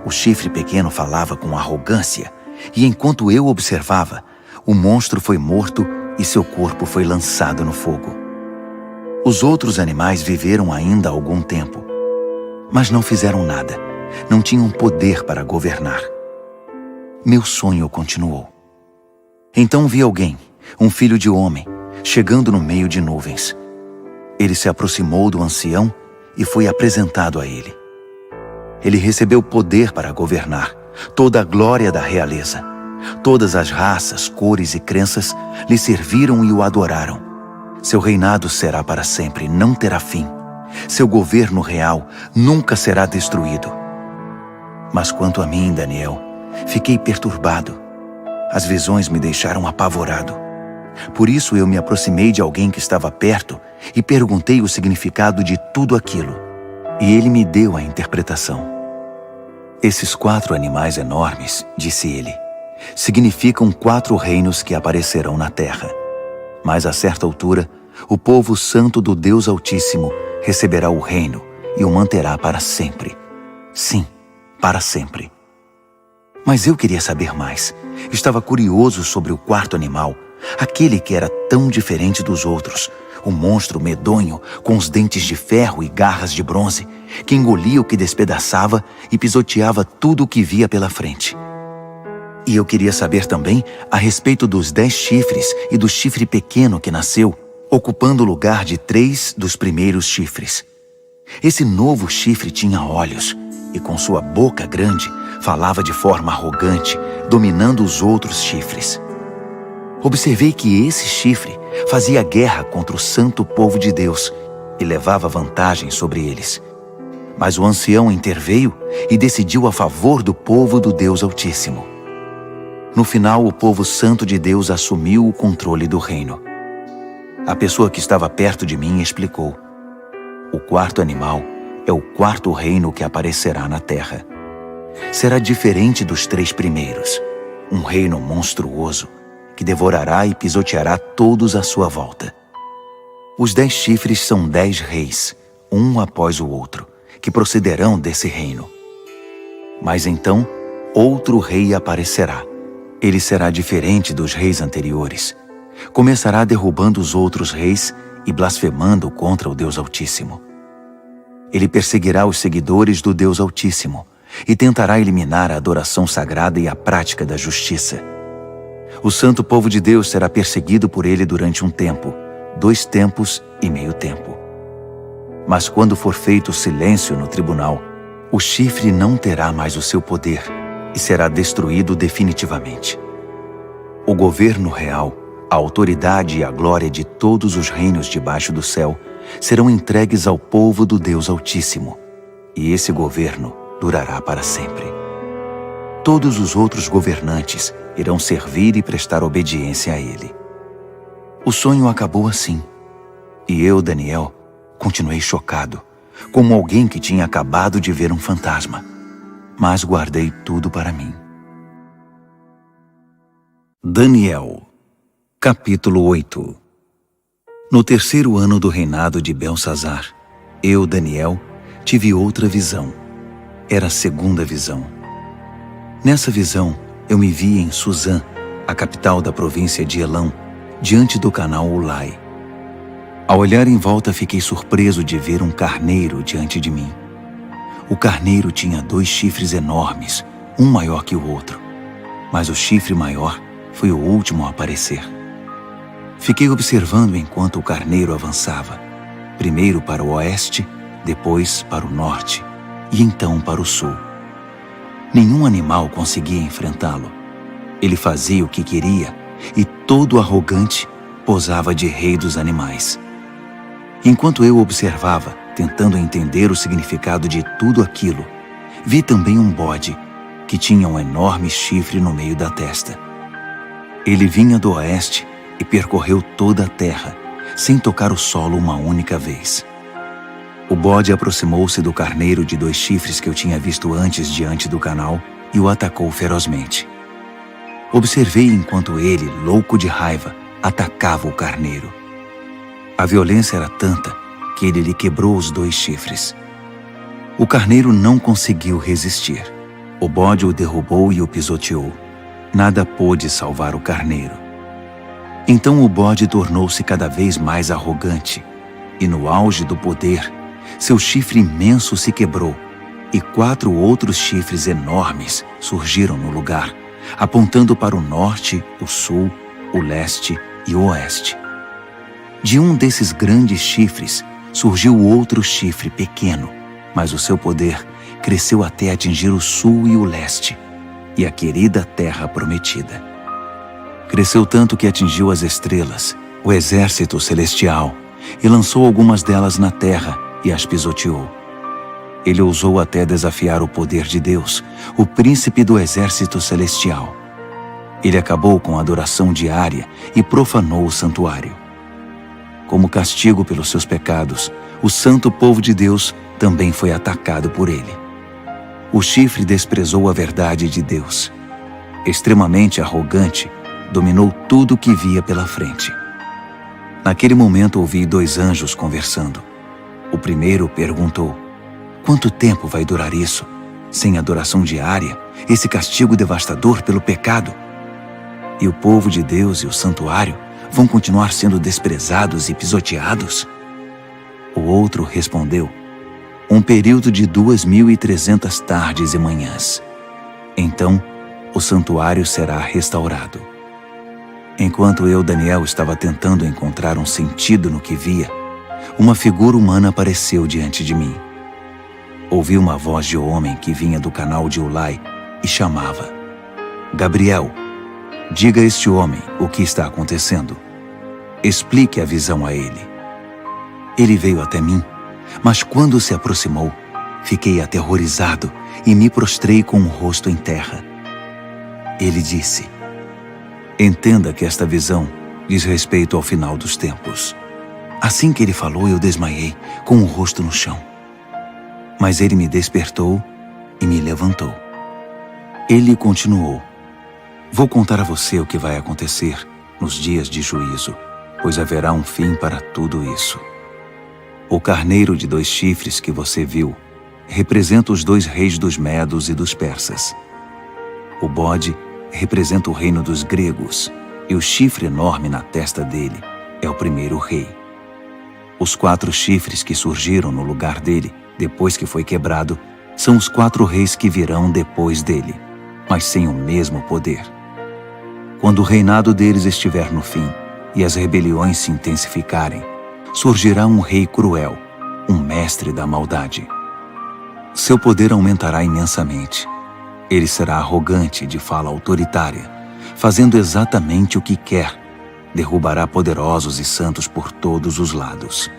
O chifre pequeno falava com arrogância e enquanto eu observava, o monstro foi morto e seu corpo foi lançado no fogo. Os outros animais viveram ainda algum tempo, mas não fizeram nada, não tinham poder para governar. Meu sonho continuou. Então vi alguém, um filho de homem, chegando no meio de nuvens. Ele se aproximou do ancião e foi apresentado a ele. Ele recebeu poder para governar, toda a glória da realeza. Todas as raças, cores e crenças lhe serviram e o adoraram. Seu reinado será para sempre, não terá fim. Seu governo real nunca será destruído. Mas quanto a mim, Daniel, fiquei perturbado. As visões me deixaram apavorado. Por isso eu me aproximei de alguém que estava perto e perguntei o significado de tudo aquilo. E ele me deu a interpretação. Esses 4 animais enormes, disse ele, significam 4 reinos que aparecerão na terra. Mas a certa altura, o povo santo do Deus Altíssimo receberá o reino e o manterá para sempre. Sim, para sempre. Mas eu queria saber mais. Estava curioso sobre o 4º animal, aquele que era tão diferente dos outros, o monstro medonho com os dentes de ferro e garras de bronze, que engolia o que despedaçava e pisoteava tudo o que via pela frente. E eu queria saber também a respeito dos 10 chifres e do chifre pequeno que nasceu, ocupando o lugar de 3 dos primeiros chifres. Esse novo chifre tinha olhos e com sua boca grande falava de forma arrogante, dominando os outros chifres. Observei que esse chifre fazia guerra contra o santo povo de Deus e levava vantagem sobre eles. Mas o ancião interveio e decidiu a favor do povo do Deus Altíssimo. No final, o povo santo de Deus assumiu o controle do reino. A pessoa que estava perto de mim explicou: o quarto animal é o quarto reino que aparecerá na terra. Será diferente dos 3 primeiros, um reino monstruoso que devorará e pisoteará todos à sua volta. Os 10 chifres são 10 reis, um após o outro, que procederão desse reino. Mas então, outro rei aparecerá. Ele será diferente dos reis anteriores. Começará derrubando os outros reis e blasfemando contra o Deus Altíssimo. Ele perseguirá os seguidores do Deus Altíssimo e tentará eliminar a adoração sagrada e a prática da justiça. O santo povo de Deus será perseguido por ele durante um tempo, 2 tempos e meio tempo. Mas quando for feito silêncio no tribunal, o chifre não terá mais o seu poder e será destruído definitivamente. O governo real, a autoridade e a glória de todos os reinos debaixo do céu serão entregues ao povo do Deus Altíssimo, e esse governo durará para sempre. Todos os outros governantes irão servir e prestar obediência a ele. O sonho acabou assim, e eu, Daniel, continuei chocado, como alguém que tinha acabado de ver um fantasma, mas guardei tudo para mim. Daniel, capítulo 8. No 3º ano do reinado de Belsazar, eu, Daniel, tive outra visão. Era a 2ª visão. Nessa visão, eu me vi em Suzã, a capital da província de Elão, diante do canal Ulai. Ao olhar em volta, fiquei surpreso de ver um carneiro diante de mim. O carneiro tinha 2 chifres enormes, um maior que o outro, mas o chifre maior foi o último a aparecer. Fiquei observando enquanto o carneiro avançava, primeiro para o oeste, depois para o norte e então para o sul. Nenhum animal conseguia enfrentá-lo. Ele fazia o que queria e, todo arrogante, posava de rei dos animais. Enquanto eu observava, tentando entender o significado de tudo aquilo, vi também um bode que tinha um enorme chifre no meio da testa. Ele vinha do oeste e percorreu toda a terra, sem tocar o solo uma única vez. O bode aproximou-se do carneiro de 2 chifres que eu tinha visto antes diante do canal e o atacou ferozmente. Observei enquanto ele, louco de raiva, atacava o carneiro. A violência era tanta que ele lhe quebrou os 2 chifres. O carneiro não conseguiu resistir. O bode o derrubou e o pisoteou. Nada pôde salvar o carneiro. Então o bode tornou-se cada vez mais arrogante, e no auge do poder, seu chifre imenso se quebrou, e 4 outros chifres enormes surgiram no lugar, apontando para o norte, o sul, o leste e o oeste. De um desses grandes chifres surgiu outro chifre pequeno, mas o seu poder cresceu até atingir o sul e o leste, e a querida terra prometida. Cresceu tanto que atingiu as estrelas, o exército celestial, e lançou algumas delas na terra e as pisoteou. Ele ousou até desafiar o poder de Deus, o príncipe do exército celestial. Ele acabou com a adoração diária e profanou o santuário. Como castigo pelos seus pecados, o santo povo de Deus também foi atacado por ele. O chifre desprezou a verdade de Deus. Extremamente arrogante, dominou tudo o que via pela frente. Naquele momento ouvi 2 anjos conversando. O primeiro perguntou: quanto tempo vai durar isso? Sem adoração diária, esse castigo devastador pelo pecado? E o povo de Deus e o santuário vão continuar sendo desprezados e pisoteados? O outro respondeu: um período de 2.300 tardes e manhãs. Então, o santuário será restaurado. Enquanto eu, Daniel, estava tentando encontrar um sentido no que via, uma figura humana apareceu diante de mim. Ouvi uma voz de homem que vinha do canal de Ulai e chamava: Gabriel, diga a este homem o que está acontecendo. Explique a visão a ele. Ele veio até mim, mas quando se aproximou, fiquei aterrorizado e me prostrei com o rosto em terra. Ele disse: Entenda que esta visão diz respeito ao final dos tempos. Assim que ele falou, eu desmaiei, com o rosto no chão. Mas ele me despertou e me levantou. Ele continuou: vou contar a você o que vai acontecer nos dias de juízo, pois haverá um fim para tudo isso. O carneiro de 2 chifres que você viu representa os 2 reis dos medos e dos persas. O bode representa o reino dos gregos, e o chifre enorme na testa dele é o primeiro rei. Os 4 chifres que surgiram no lugar dele, depois que foi quebrado, são os 4 reis que virão depois dele, mas sem o mesmo poder. Quando o reinado deles estiver no fim e as rebeliões se intensificarem, surgirá um rei cruel, um mestre da maldade. Seu poder aumentará imensamente. Ele será arrogante, de fala autoritária, fazendo exatamente o que quer. Derrubará poderosos e santos por todos os lados.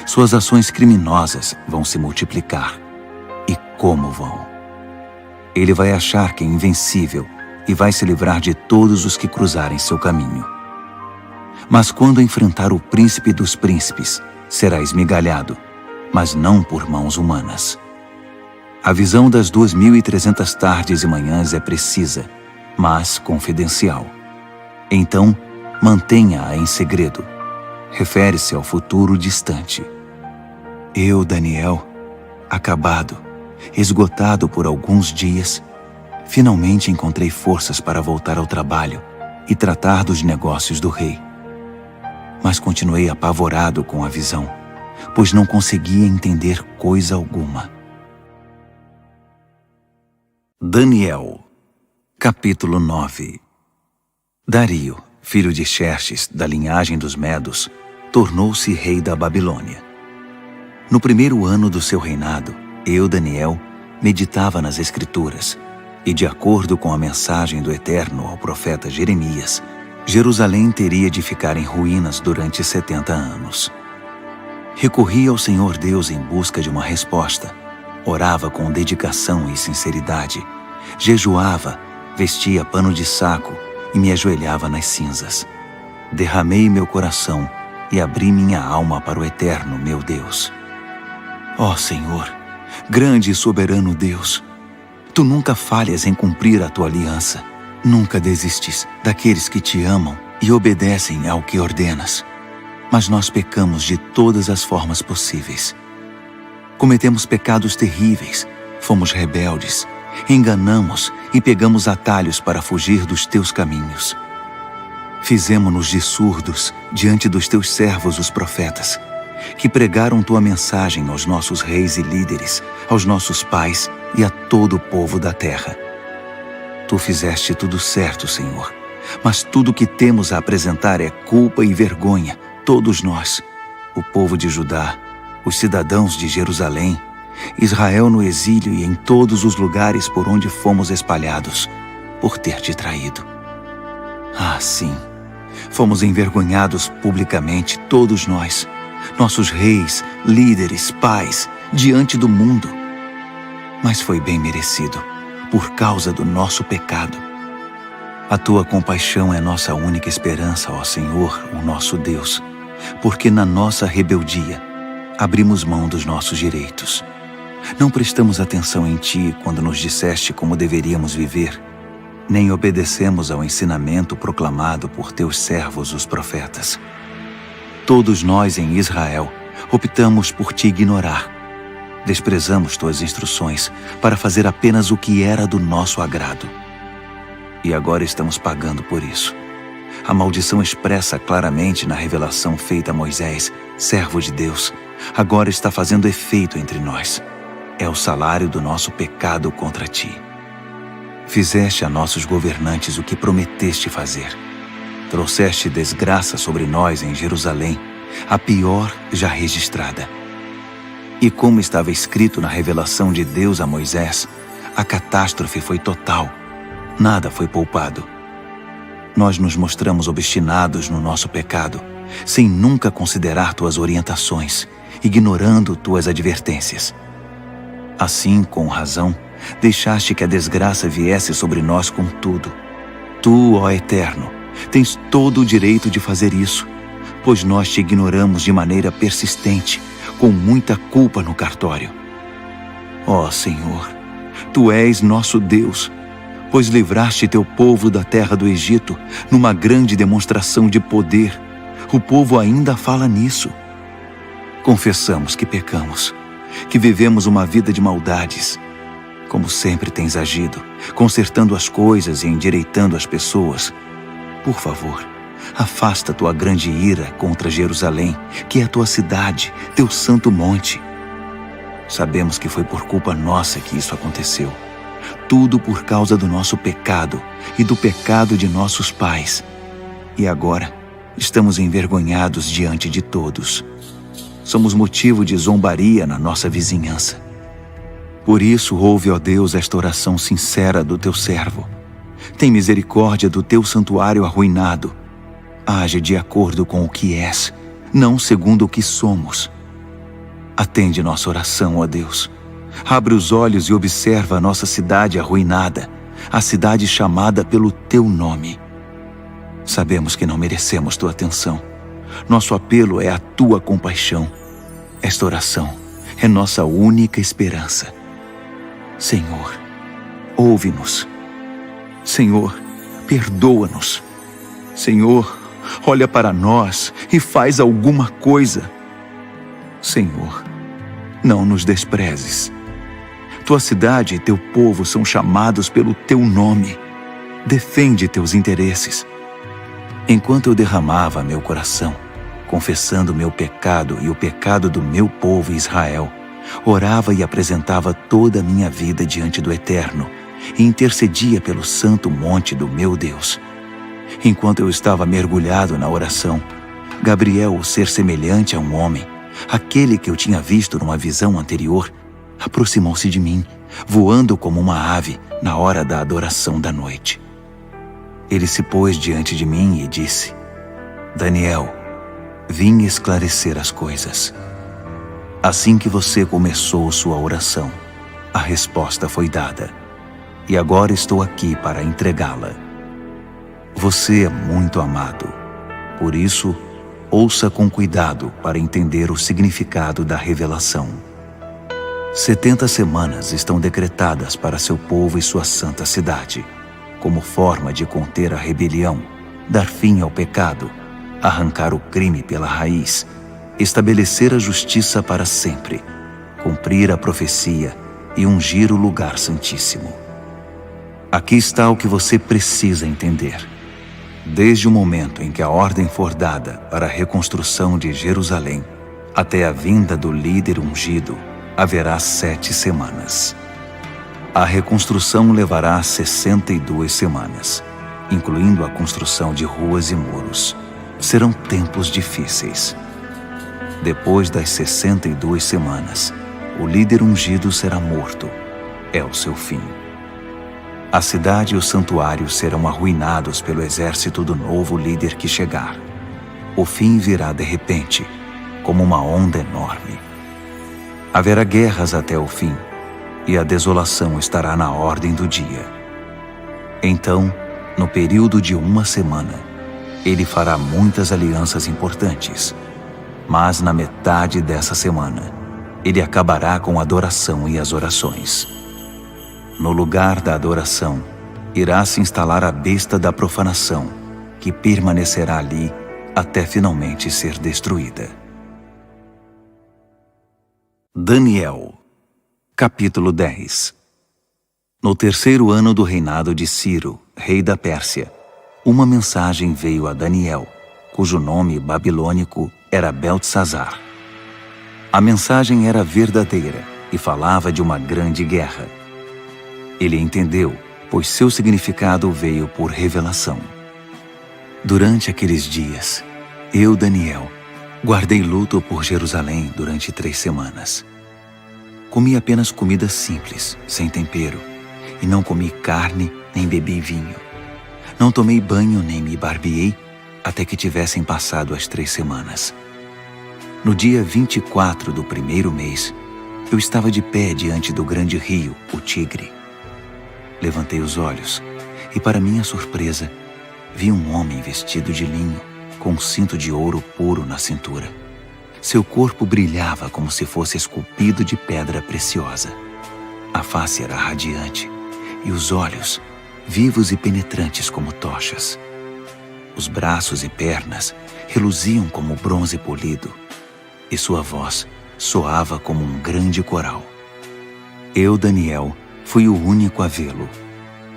Suas ações criminosas vão se multiplicar. E como vão? Ele vai achar que é invencível e vai se livrar de todos os que cruzarem seu caminho. Mas quando enfrentar o príncipe dos príncipes, será esmigalhado, mas não por mãos humanas. A visão das 2.300 tardes e manhãs é precisa, mas confidencial. Então, mantenha-a em segredo. Refere-se ao futuro distante. Eu, Daniel, acabado, esgotado por alguns dias, finalmente encontrei forças para voltar ao trabalho e tratar dos negócios do rei. Mas continuei apavorado com a visão, pois não conseguia entender coisa alguma. Daniel, capítulo 9. Dario, filho de Xerxes, da linhagem dos Medos, tornou-se rei da Babilônia. No primeiro ano do seu reinado, eu, Daniel, meditava nas Escrituras, e de acordo com a mensagem do Eterno ao profeta Jeremias, Jerusalém teria de ficar em ruínas durante 70 anos. Recorri ao Senhor Deus em busca de uma resposta. Orava com dedicação e sinceridade, jejuava, vestia pano de saco e me ajoelhava nas cinzas. Derramei meu coração e abri minha alma para o Eterno, meu Deus. Ó Senhor, grande e soberano Deus, Tu nunca falhas em cumprir a Tua aliança. Nunca desistes daqueles que Te amam e obedecem ao que ordenas. Mas nós pecamos de todas as formas possíveis. Cometemos pecados terríveis, fomos rebeldes, enganamos e pegamos atalhos para fugir dos Teus caminhos. Fizemo-nos de surdos diante dos Teus servos, os profetas, que pregaram Tua mensagem aos nossos reis e líderes, aos nossos pais e a todo o povo da terra. Tu fizeste tudo certo, Senhor, mas tudo o que temos a apresentar é culpa e vergonha, todos nós, o povo de Judá, os cidadãos de Jerusalém, Israel no exílio e em todos os lugares por onde fomos espalhados, por ter Te traído. Ah, sim, fomos envergonhados publicamente, todos nós, nossos reis, líderes, pais, diante do mundo. Mas foi bem merecido, por causa do nosso pecado. A Tua compaixão é nossa única esperança, ó Senhor, o nosso Deus, porque na nossa rebeldia abrimos mão dos nossos direitos. Não prestamos atenção em Ti quando nos disseste como deveríamos viver, nem obedecemos ao ensinamento proclamado por Teus servos, os profetas. Todos nós em Israel optamos por Te ignorar. Desprezamos Tuas instruções para fazer apenas o que era do nosso agrado. E agora estamos pagando por isso. A maldição expressa claramente na revelação feita a Moisés, servo de Deus, agora está fazendo efeito entre nós. É o salário do nosso pecado contra Ti. Fizeste a nossos governantes o que prometeste fazer. Trouxeste desgraça sobre nós em Jerusalém, a pior já registrada. E como estava escrito na revelação de Deus a Moisés, a catástrofe foi total. Nada foi poupado. Nós nos mostramos obstinados no nosso pecado, sem nunca considerar Tuas orientações, ignorando Tuas advertências. Assim, com razão, deixaste que a desgraça viesse sobre nós com tudo. Tu, ó Eterno, tens todo o direito de fazer isso, pois nós te ignoramos de maneira persistente, com muita culpa no cartório. Ó Senhor, Tu és nosso Deus, pois livraste Teu povo da terra do Egito numa grande demonstração de poder. O povo ainda fala nisso. Confessamos que pecamos, que vivemos uma vida de maldades. Como sempre tens agido, consertando as coisas e endireitando as pessoas. Por favor, afasta Tua grande ira contra Jerusalém, que é a Tua cidade, Teu santo monte. Sabemos que foi por culpa nossa que isso aconteceu. Tudo por causa do nosso pecado e do pecado de nossos pais. E agora estamos envergonhados diante de todos. Somos motivo de zombaria na nossa vizinhança. Por isso, ouve, ó Deus, esta oração sincera do Teu servo. Tem misericórdia do Teu santuário arruinado. Age de acordo com o que és, não segundo o que somos. Atende nossa oração, ó Deus. Abre os olhos e observa a nossa cidade arruinada, a cidade chamada pelo Teu nome. Sabemos que não merecemos Tua atenção. Nosso apelo é a Tua compaixão. Esta oração é nossa única esperança. Senhor, ouve-nos. Senhor, perdoa-nos. Senhor, olha para nós e faz alguma coisa. Senhor, não nos desprezes. Tua cidade e Teu povo são chamados pelo Teu nome. Defende Teus interesses. Enquanto eu derramava meu coração, confessando meu pecado e o pecado do meu povo Israel, orava e apresentava toda a minha vida diante do Eterno e intercedia pelo santo monte do meu Deus. Enquanto eu estava mergulhado na oração, Gabriel, o ser semelhante a um homem, aquele que eu tinha visto numa visão anterior, aproximou-se de mim, voando como uma ave na hora da adoração da noite. Ele se pôs diante de mim e disse: Daniel, vim esclarecer as coisas. Assim que você começou sua oração, a resposta foi dada, e agora estou aqui para entregá-la. Você é muito amado, por isso, ouça com cuidado para entender o significado da revelação. 70 semanas estão decretadas para seu povo e sua santa cidade, como forma de conter a rebelião, dar fim ao pecado, arrancar o crime pela raiz, estabelecer a justiça para sempre, cumprir a profecia e ungir o lugar santíssimo. Aqui está o que você precisa entender. Desde o momento em que a ordem for dada para a reconstrução de Jerusalém, até a vinda do líder ungido, haverá 7 semanas. A reconstrução levará 62 semanas, incluindo a construção de ruas e muros. Serão tempos difíceis. Depois das 62 semanas, o líder ungido será morto. É o seu fim. A cidade e o santuário serão arruinados pelo exército do novo líder que chegar. O fim virá de repente, como uma onda enorme. Haverá guerras até o fim, e a desolação estará na ordem do dia. Então, no período de 1 semana, ele fará muitas alianças importantes. Mas na metade dessa semana, ele acabará com a adoração e as orações. No lugar da adoração, irá se instalar a besta da profanação, que permanecerá ali até finalmente ser destruída. Daniel, capítulo 10. No 3º ano do reinado de Ciro, rei da Pérsia, uma mensagem veio a Daniel, cujo nome babilônico era Beltesazar. A mensagem era verdadeira e falava de uma grande guerra. Ele entendeu, pois seu significado veio por revelação. Durante aqueles dias, eu, Daniel, guardei luto por Jerusalém durante 3 semanas. Comi apenas comida simples, sem tempero, e não comi carne nem bebi vinho. Não tomei banho nem me barbeei até que tivessem passado as 3 semanas. No dia 24 do 1º mês, eu estava de pé diante do grande rio, o Tigre. Levantei os olhos e para minha surpresa, vi um homem vestido de linho, com um cinto de ouro puro na cintura. Seu corpo brilhava como se fosse esculpido de pedra preciosa. A face era radiante, e os olhos, vivos e penetrantes como tochas. Os braços e pernas reluziam como bronze polido, e sua voz soava como um grande coral. Eu, Daniel, fui o único a vê-lo.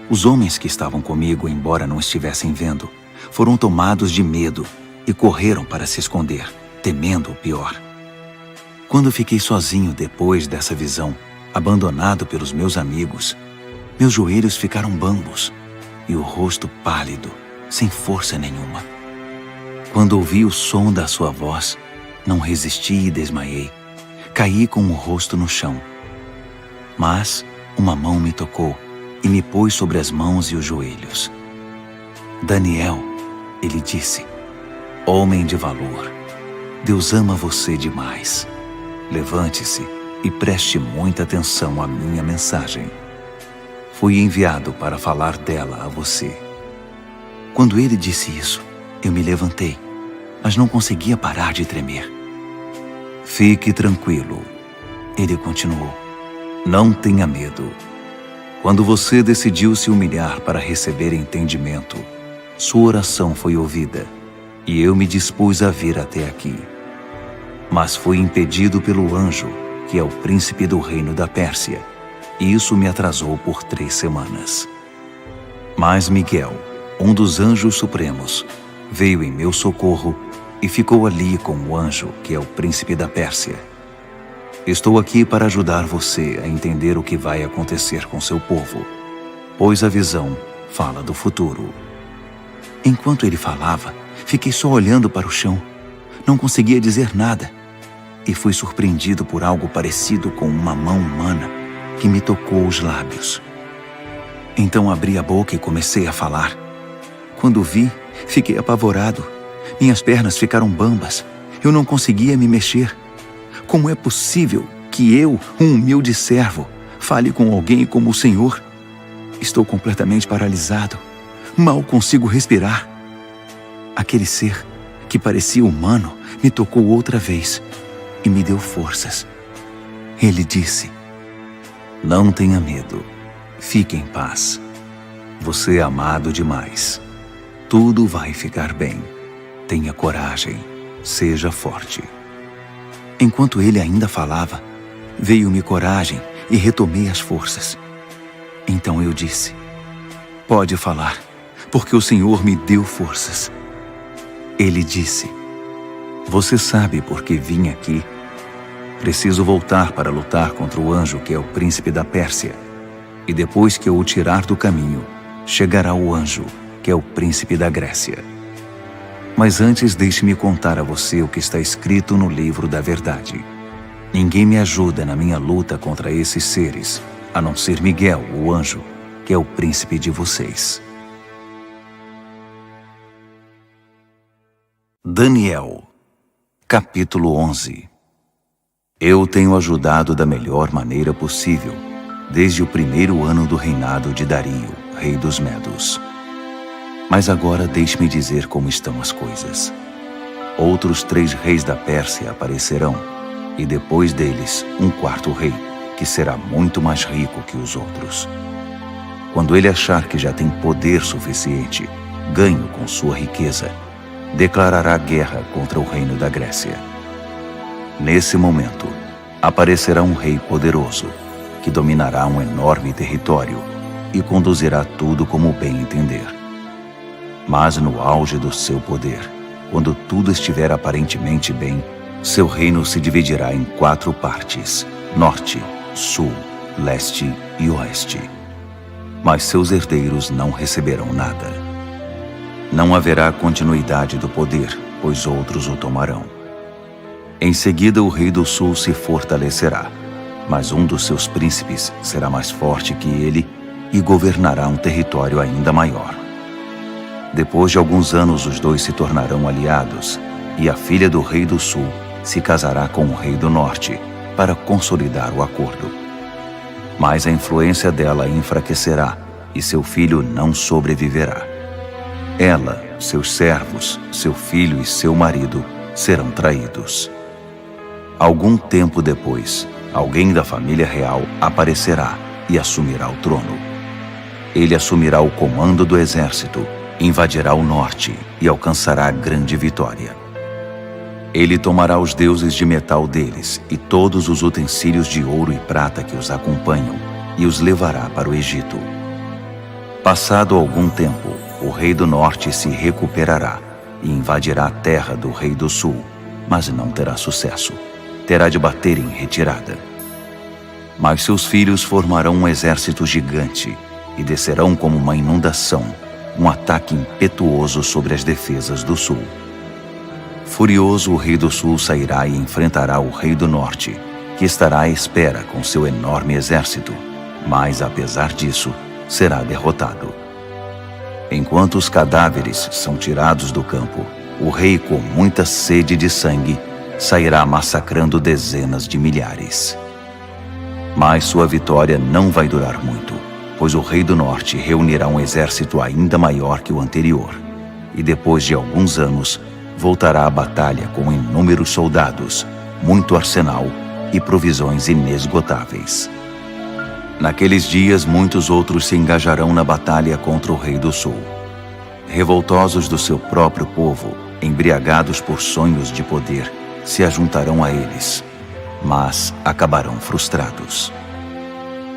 Os homens que estavam comigo, embora não estivessem vendo, foram tomados de medo e correram para se esconder, temendo o pior. Quando fiquei sozinho depois dessa visão, abandonado pelos meus amigos, meus joelhos ficaram bambos e o rosto pálido, sem força nenhuma. Quando ouvi o som da sua voz, não resisti e desmaiei. Caí com o rosto no chão. Mas uma mão me tocou e me pôs sobre as mãos e os joelhos. Daniel, ele disse, homem de valor, Deus ama você demais. Levante-se e preste muita atenção à minha mensagem. Fui enviado para falar dela a você. Quando ele disse isso, eu me levantei, mas não conseguia parar de tremer. Fique tranquilo, ele continuou. Não tenha medo. Quando você decidiu se humilhar para receber entendimento, sua oração foi ouvida, e eu me dispus a vir até aqui. Mas fui impedido pelo anjo, que é o príncipe do reino da Pérsia, e isso me atrasou por 3 semanas. Mas Miguel, um dos anjos supremos, veio em meu socorro e ficou ali com o anjo, que é o príncipe da Pérsia. Estou aqui para ajudar você a entender o que vai acontecer com seu povo, pois a visão fala do futuro. Enquanto ele falava, fiquei só olhando para o chão. Não conseguia dizer nada. E fui surpreendido por algo parecido com uma mão humana que me tocou os lábios. Então abri a boca e comecei a falar. Quando vi, fiquei apavorado. Minhas pernas ficaram bambas. Eu não conseguia me mexer. Como é possível que eu, um humilde servo, fale com alguém como o Senhor? Estou completamente paralisado. Mal consigo respirar. Aquele ser, que parecia humano, me tocou outra vez e me deu forças. Ele disse, não tenha medo. Fique em paz. Você é amado demais. Tudo vai ficar bem. Tenha coragem. Seja forte. Enquanto ele ainda falava, veio-me coragem e retomei as forças. Então eu disse, pode falar, porque o Senhor me deu forças. Ele disse, você sabe por que vim aqui? Preciso voltar para lutar contra o anjo que é o príncipe da Pérsia. E depois que eu o tirar do caminho, chegará o anjo que é o príncipe da Grécia. Mas antes deixe-me contar a você o que está escrito no livro da verdade. Ninguém me ajuda na minha luta contra esses seres, a não ser Miguel, o anjo, que é o príncipe de vocês. Daniel, capítulo 11. Eu tenho ajudado da melhor maneira possível, desde o 1º ano do reinado de Dario, rei dos Medos. Mas agora deixe-me dizer como estão as coisas. Outros 3 reis da Pérsia aparecerão, e depois deles um 4º rei, que será muito mais rico que os outros. Quando ele achar que já tem poder suficiente, ganho com sua riqueza, declarará guerra contra o reino da Grécia. Nesse momento, aparecerá um rei poderoso, que dominará um enorme território e conduzirá tudo como bem entender. Mas no auge do seu poder, quando tudo estiver aparentemente bem, seu reino se dividirá em 4 partes, norte, sul, leste e oeste. Mas seus herdeiros não receberão nada. Não haverá continuidade do poder, pois outros o tomarão. Em seguida, o rei do sul se fortalecerá, mas um dos seus príncipes será mais forte que ele e governará um território ainda maior. Depois de alguns anos, os dois se tornarão aliados, e a filha do rei do sul se casará com o rei do norte para consolidar o acordo. Mas a influência dela enfraquecerá, e seu filho não sobreviverá. Ela, seus servos, seu filho e seu marido serão traídos. Algum tempo depois, alguém da família real aparecerá e assumirá o trono. Ele assumirá o comando do exército, invadirá o norte e alcançará grande vitória. Ele tomará os deuses de metal deles e todos os utensílios de ouro e prata que os acompanham e os levará para o Egito. Passado algum tempo, o rei do norte se recuperará e invadirá a terra do rei do sul, mas não terá sucesso. Terá de bater em retirada. Mas seus filhos formarão um exército gigante e descerão como uma inundação, um ataque impetuoso sobre as defesas do sul. Furioso, o rei do sul sairá e enfrentará o rei do norte, que estará à espera com seu enorme exército, mas, apesar disso, será derrotado. Enquanto os cadáveres são tirados do campo, o rei, com muita sede de sangue, sairá massacrando dezenas de milhares. Mas sua vitória não vai durar muito, pois o rei do norte reunirá um exército ainda maior que o anterior, e depois de alguns anos, voltará à batalha com inúmeros soldados, muito arsenal e provisões inesgotáveis. Naqueles dias, muitos outros se engajarão na batalha contra o rei do sul. Revoltosos do seu próprio povo, embriagados por sonhos de poder, se ajuntarão a eles, mas acabarão frustrados.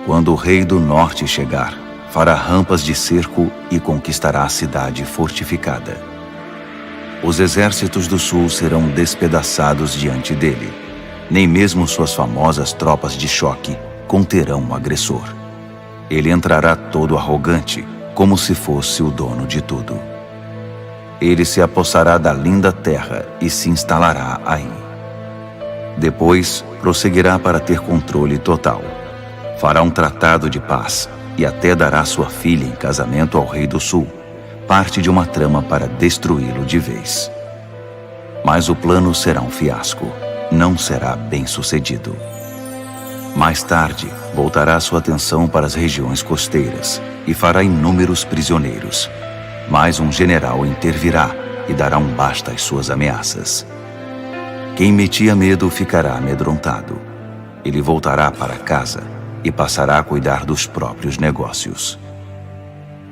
Quando o rei do norte chegar, fará rampas de cerco e conquistará a cidade fortificada. Os exércitos do sul serão despedaçados diante dele. Nem mesmo suas famosas tropas de choque conterão o agressor. Ele entrará todo arrogante, como se fosse o dono de tudo. Ele se apossará da linda terra e se instalará aí. Depois, prosseguirá para ter controle total. Fará um tratado de paz e até dará sua filha em casamento ao rei do sul, parte de uma trama para destruí-lo de vez. Mas o plano será um fiasco, não será bem-sucedido. Mais tarde, voltará sua atenção para as regiões costeiras e fará inúmeros prisioneiros. Mas um general intervirá e dará um basta às suas ameaças. Quem metia medo ficará amedrontado. Ele voltará para casa e passará a cuidar dos próprios negócios.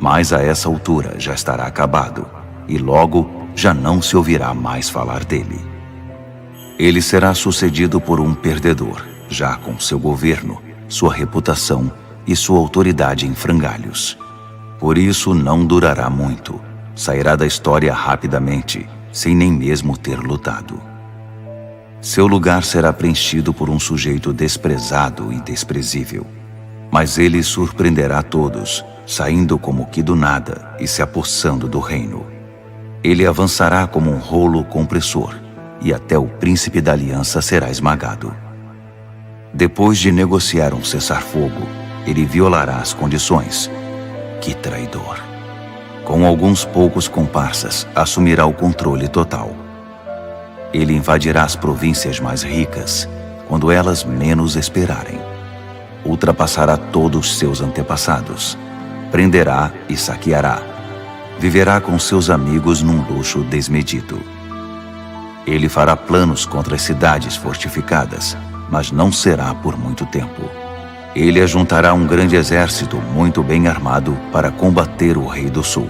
Mas a essa altura já estará acabado e logo já não se ouvirá mais falar dele. Ele será sucedido por um perdedor, já com seu governo, sua reputação e sua autoridade em frangalhos. Por isso não durará muito, sairá da história rapidamente, sem nem mesmo ter lutado. Seu lugar será preenchido por um sujeito desprezado e desprezível. Mas ele surpreenderá todos, saindo como que do nada e se apossando do reino. Ele avançará como um rolo compressor, e até o príncipe da aliança será esmagado. Depois de negociar um cessar-fogo, ele violará as condições. Que traidor! Com alguns poucos comparsas, assumirá o controle total. Ele invadirá as províncias mais ricas, quando elas menos esperarem. Ultrapassará todos seus antepassados, prenderá e saqueará. Viverá com seus amigos num luxo desmedido. Ele fará planos contra as cidades fortificadas, mas não será por muito tempo. Ele ajuntará um grande exército muito bem armado para combater o rei do sul.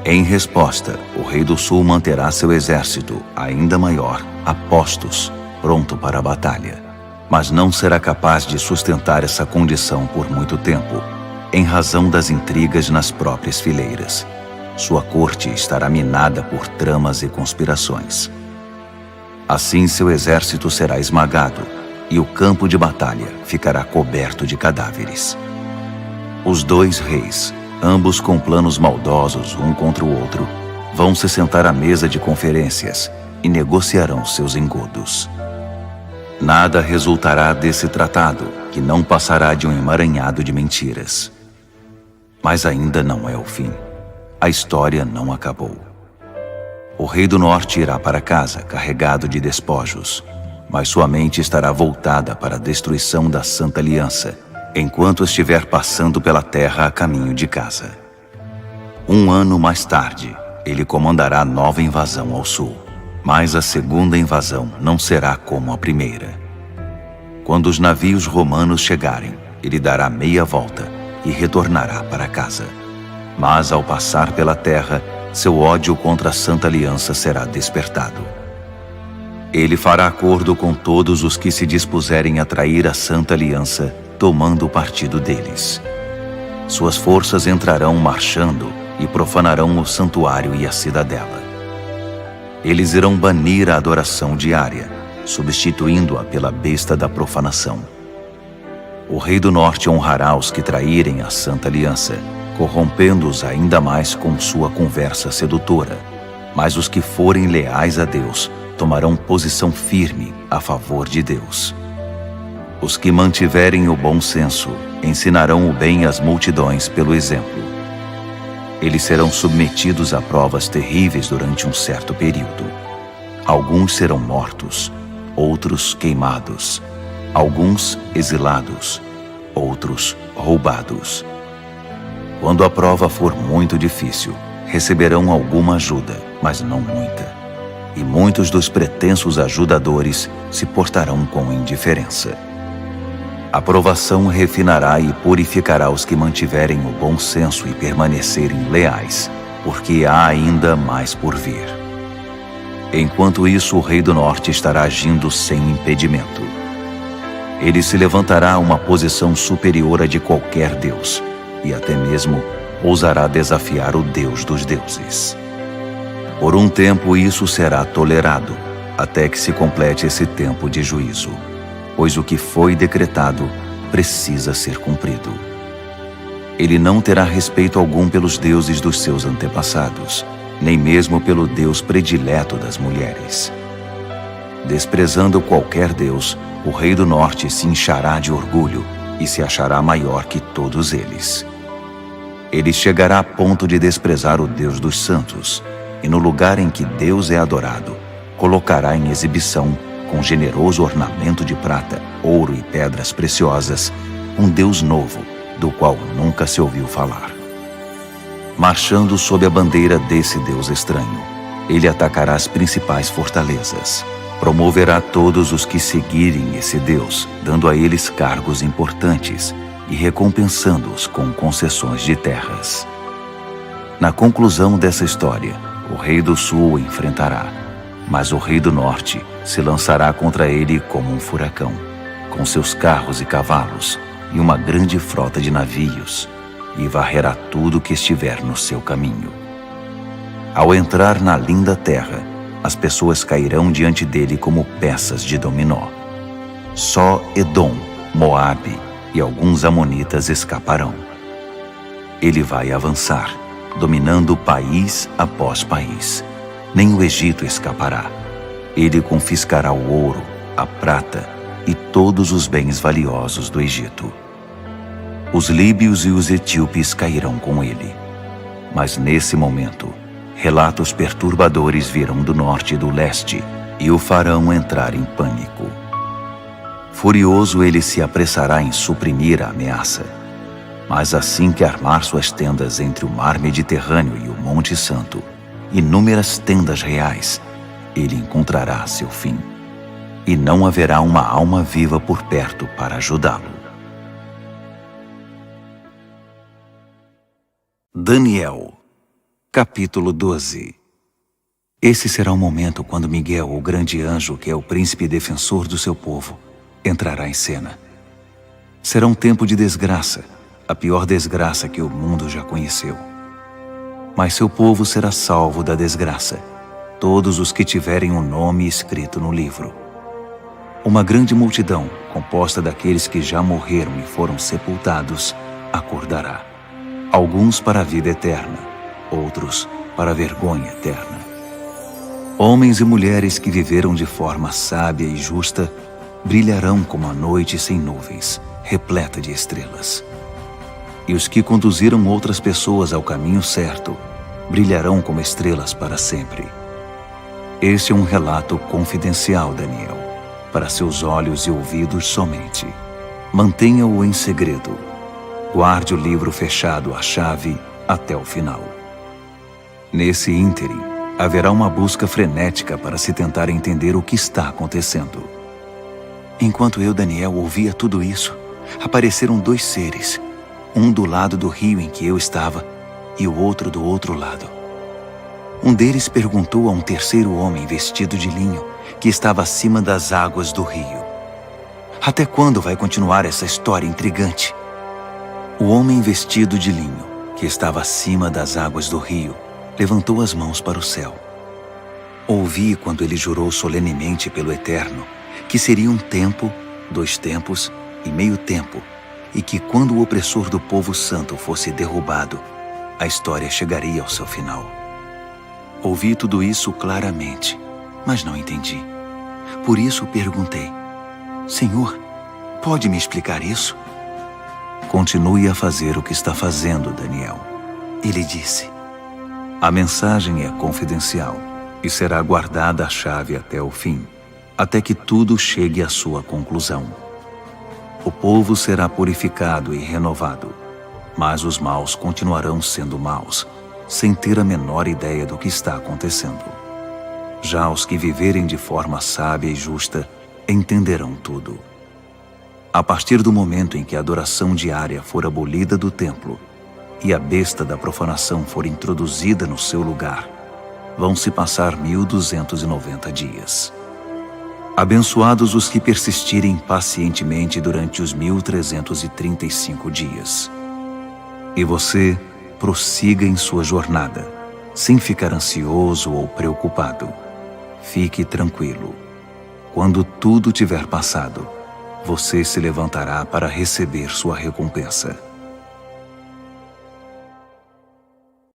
Em resposta, o rei do sul manterá seu exército, ainda maior, a postos, pronto para a batalha. Mas não será capaz de sustentar essa condição por muito tempo, em razão das intrigas nas próprias fileiras. Sua corte estará minada por tramas e conspirações. Assim seu exército será esmagado, e o campo de batalha ficará coberto de cadáveres. Os dois reis, ambos com planos maldosos um contra o outro, vão se sentar à mesa de conferências e negociarão seus engodos. Nada resultará desse tratado, que não passará de um emaranhado de mentiras. Mas ainda não é o fim. A história não acabou. O rei do norte irá para casa carregado de despojos, mas sua mente estará voltada para a destruição da Santa Aliança enquanto estiver passando pela terra a caminho de casa. 1 ano mais tarde, ele comandará nova invasão ao sul, mas a segunda invasão não será como a primeira. Quando os navios romanos chegarem, ele dará meia volta e retornará para casa. Mas ao passar pela terra, seu ódio contra a Santa Aliança será despertado. Ele fará acordo com todos os que se dispuserem a trair a Santa Aliança, tomando partido deles. Suas forças entrarão marchando e profanarão o santuário e a cidadela. Eles irão banir a adoração diária, substituindo-a pela besta da profanação. O rei do norte honrará os que traírem a Santa Aliança, corrompendo-os ainda mais com sua conversa sedutora. Mas os que forem leais a Deus tomarão posição firme a favor de Deus. Os que mantiverem o bom senso ensinarão o bem às multidões pelo exemplo. Eles serão submetidos a provas terríveis durante um certo período. Alguns serão mortos, outros queimados, alguns exilados, outros roubados. Quando a prova for muito difícil, receberão alguma ajuda, mas não muita. E muitos dos pretensos ajudadores se portarão com indiferença. A provação refinará e purificará os que mantiverem o bom senso e permanecerem leais, porque há ainda mais por vir. Enquanto isso, o rei do norte estará agindo sem impedimento. Ele se levantará a uma posição superior à de qualquer deus, e até mesmo ousará desafiar o Deus dos deuses. Por um tempo isso será tolerado, até que se complete esse tempo de juízo, pois o que foi decretado precisa ser cumprido. Ele não terá respeito algum pelos deuses dos seus antepassados, nem mesmo pelo Deus predileto das mulheres. Desprezando qualquer Deus, o rei do norte se inchará de orgulho e se achará maior que todos eles. Ele chegará a ponto de desprezar o Deus dos santos, e no lugar em que Deus é adorado, colocará em exibição, com generoso ornamento de prata, ouro e pedras preciosas, um Deus novo, do qual nunca se ouviu falar. Marchando sob a bandeira desse Deus estranho, ele atacará as principais fortalezas. Promoverá todos os que seguirem esse Deus, dando a eles cargos importantes e recompensando-os com concessões de terras. Na conclusão dessa história, o rei do sul o enfrentará, mas o rei do norte se lançará contra ele como um furacão, com seus carros e cavalos e uma grande frota de navios, e varrerá tudo que estiver no seu caminho. Ao entrar na linda terra, as pessoas cairão diante dele como peças de dominó. Só Edom, Moabe e alguns amonitas escaparão. Ele vai avançar, dominando país após país. Nem o Egito escapará. Ele confiscará o ouro, a prata e todos os bens valiosos do Egito. Os líbios e os etíopes cairão com ele. Mas nesse momento, relatos perturbadores virão do norte e do leste e o farão entrar em pânico. Furioso, ele se apressará em suprimir a ameaça. Mas assim que armar suas tendas entre o mar Mediterrâneo e o Monte Santo, inúmeras tendas reais, ele encontrará seu fim. E não haverá uma alma viva por perto para ajudá-lo. Daniel, capítulo 12. Esse será o momento quando Miguel, o grande anjo, que é o príncipe defensor do seu povo, entrará em cena. Será um tempo de desgraça, a pior desgraça que o mundo já conheceu. Mas seu povo será salvo da desgraça, todos os que tiverem o nome escrito no livro. Uma grande multidão, composta daqueles que já morreram e foram sepultados, acordará. Alguns para a vida eterna, outros para a vergonha eterna. Homens e mulheres que viveram de forma sábia e justa brilharão como a noite sem nuvens, repleta de estrelas. E os que conduziram outras pessoas ao caminho certo brilharão como estrelas para sempre. Este é um relato confidencial, Daniel, para seus olhos e ouvidos somente. Mantenha-o em segredo. Guarde o livro fechado à chave até o final. Nesse ínterim, haverá uma busca frenética para se tentar entender o que está acontecendo. Enquanto eu, Daniel, ouvia tudo isso, apareceram 2 seres, um do lado do rio em que eu estava e o outro do outro lado. Um deles perguntou a um terceiro homem vestido de linho que estava acima das águas do rio: até quando vai continuar essa história intrigante? O homem vestido de linho, que estava acima das águas do rio, levantou as mãos para o céu. Ouvi quando ele jurou solenemente pelo Eterno que seria um tempo, 2 tempos e meio tempo, e que quando o opressor do povo santo fosse derrubado, a história chegaria ao seu final. Ouvi tudo isso claramente, mas não entendi. Por isso perguntei: Senhor, pode me explicar isso? Continue a fazer o que está fazendo, Daniel. Ele disse: a mensagem é confidencial e será guardada a chave até o fim, até que tudo chegue à sua conclusão. O povo será purificado e renovado, mas os maus continuarão sendo maus, sem ter a menor ideia do que está acontecendo. Já os que viverem de forma sábia e justa entenderão tudo. A partir do momento em que a adoração diária for abolida do templo e a besta da profanação for introduzida no seu lugar, vão se passar 1290 dias. Abençoados os que persistirem pacientemente durante os 1335 dias. E você prossiga em sua jornada, sem ficar ansioso ou preocupado. Fique tranquilo. Quando tudo tiver passado, você se levantará para receber sua recompensa.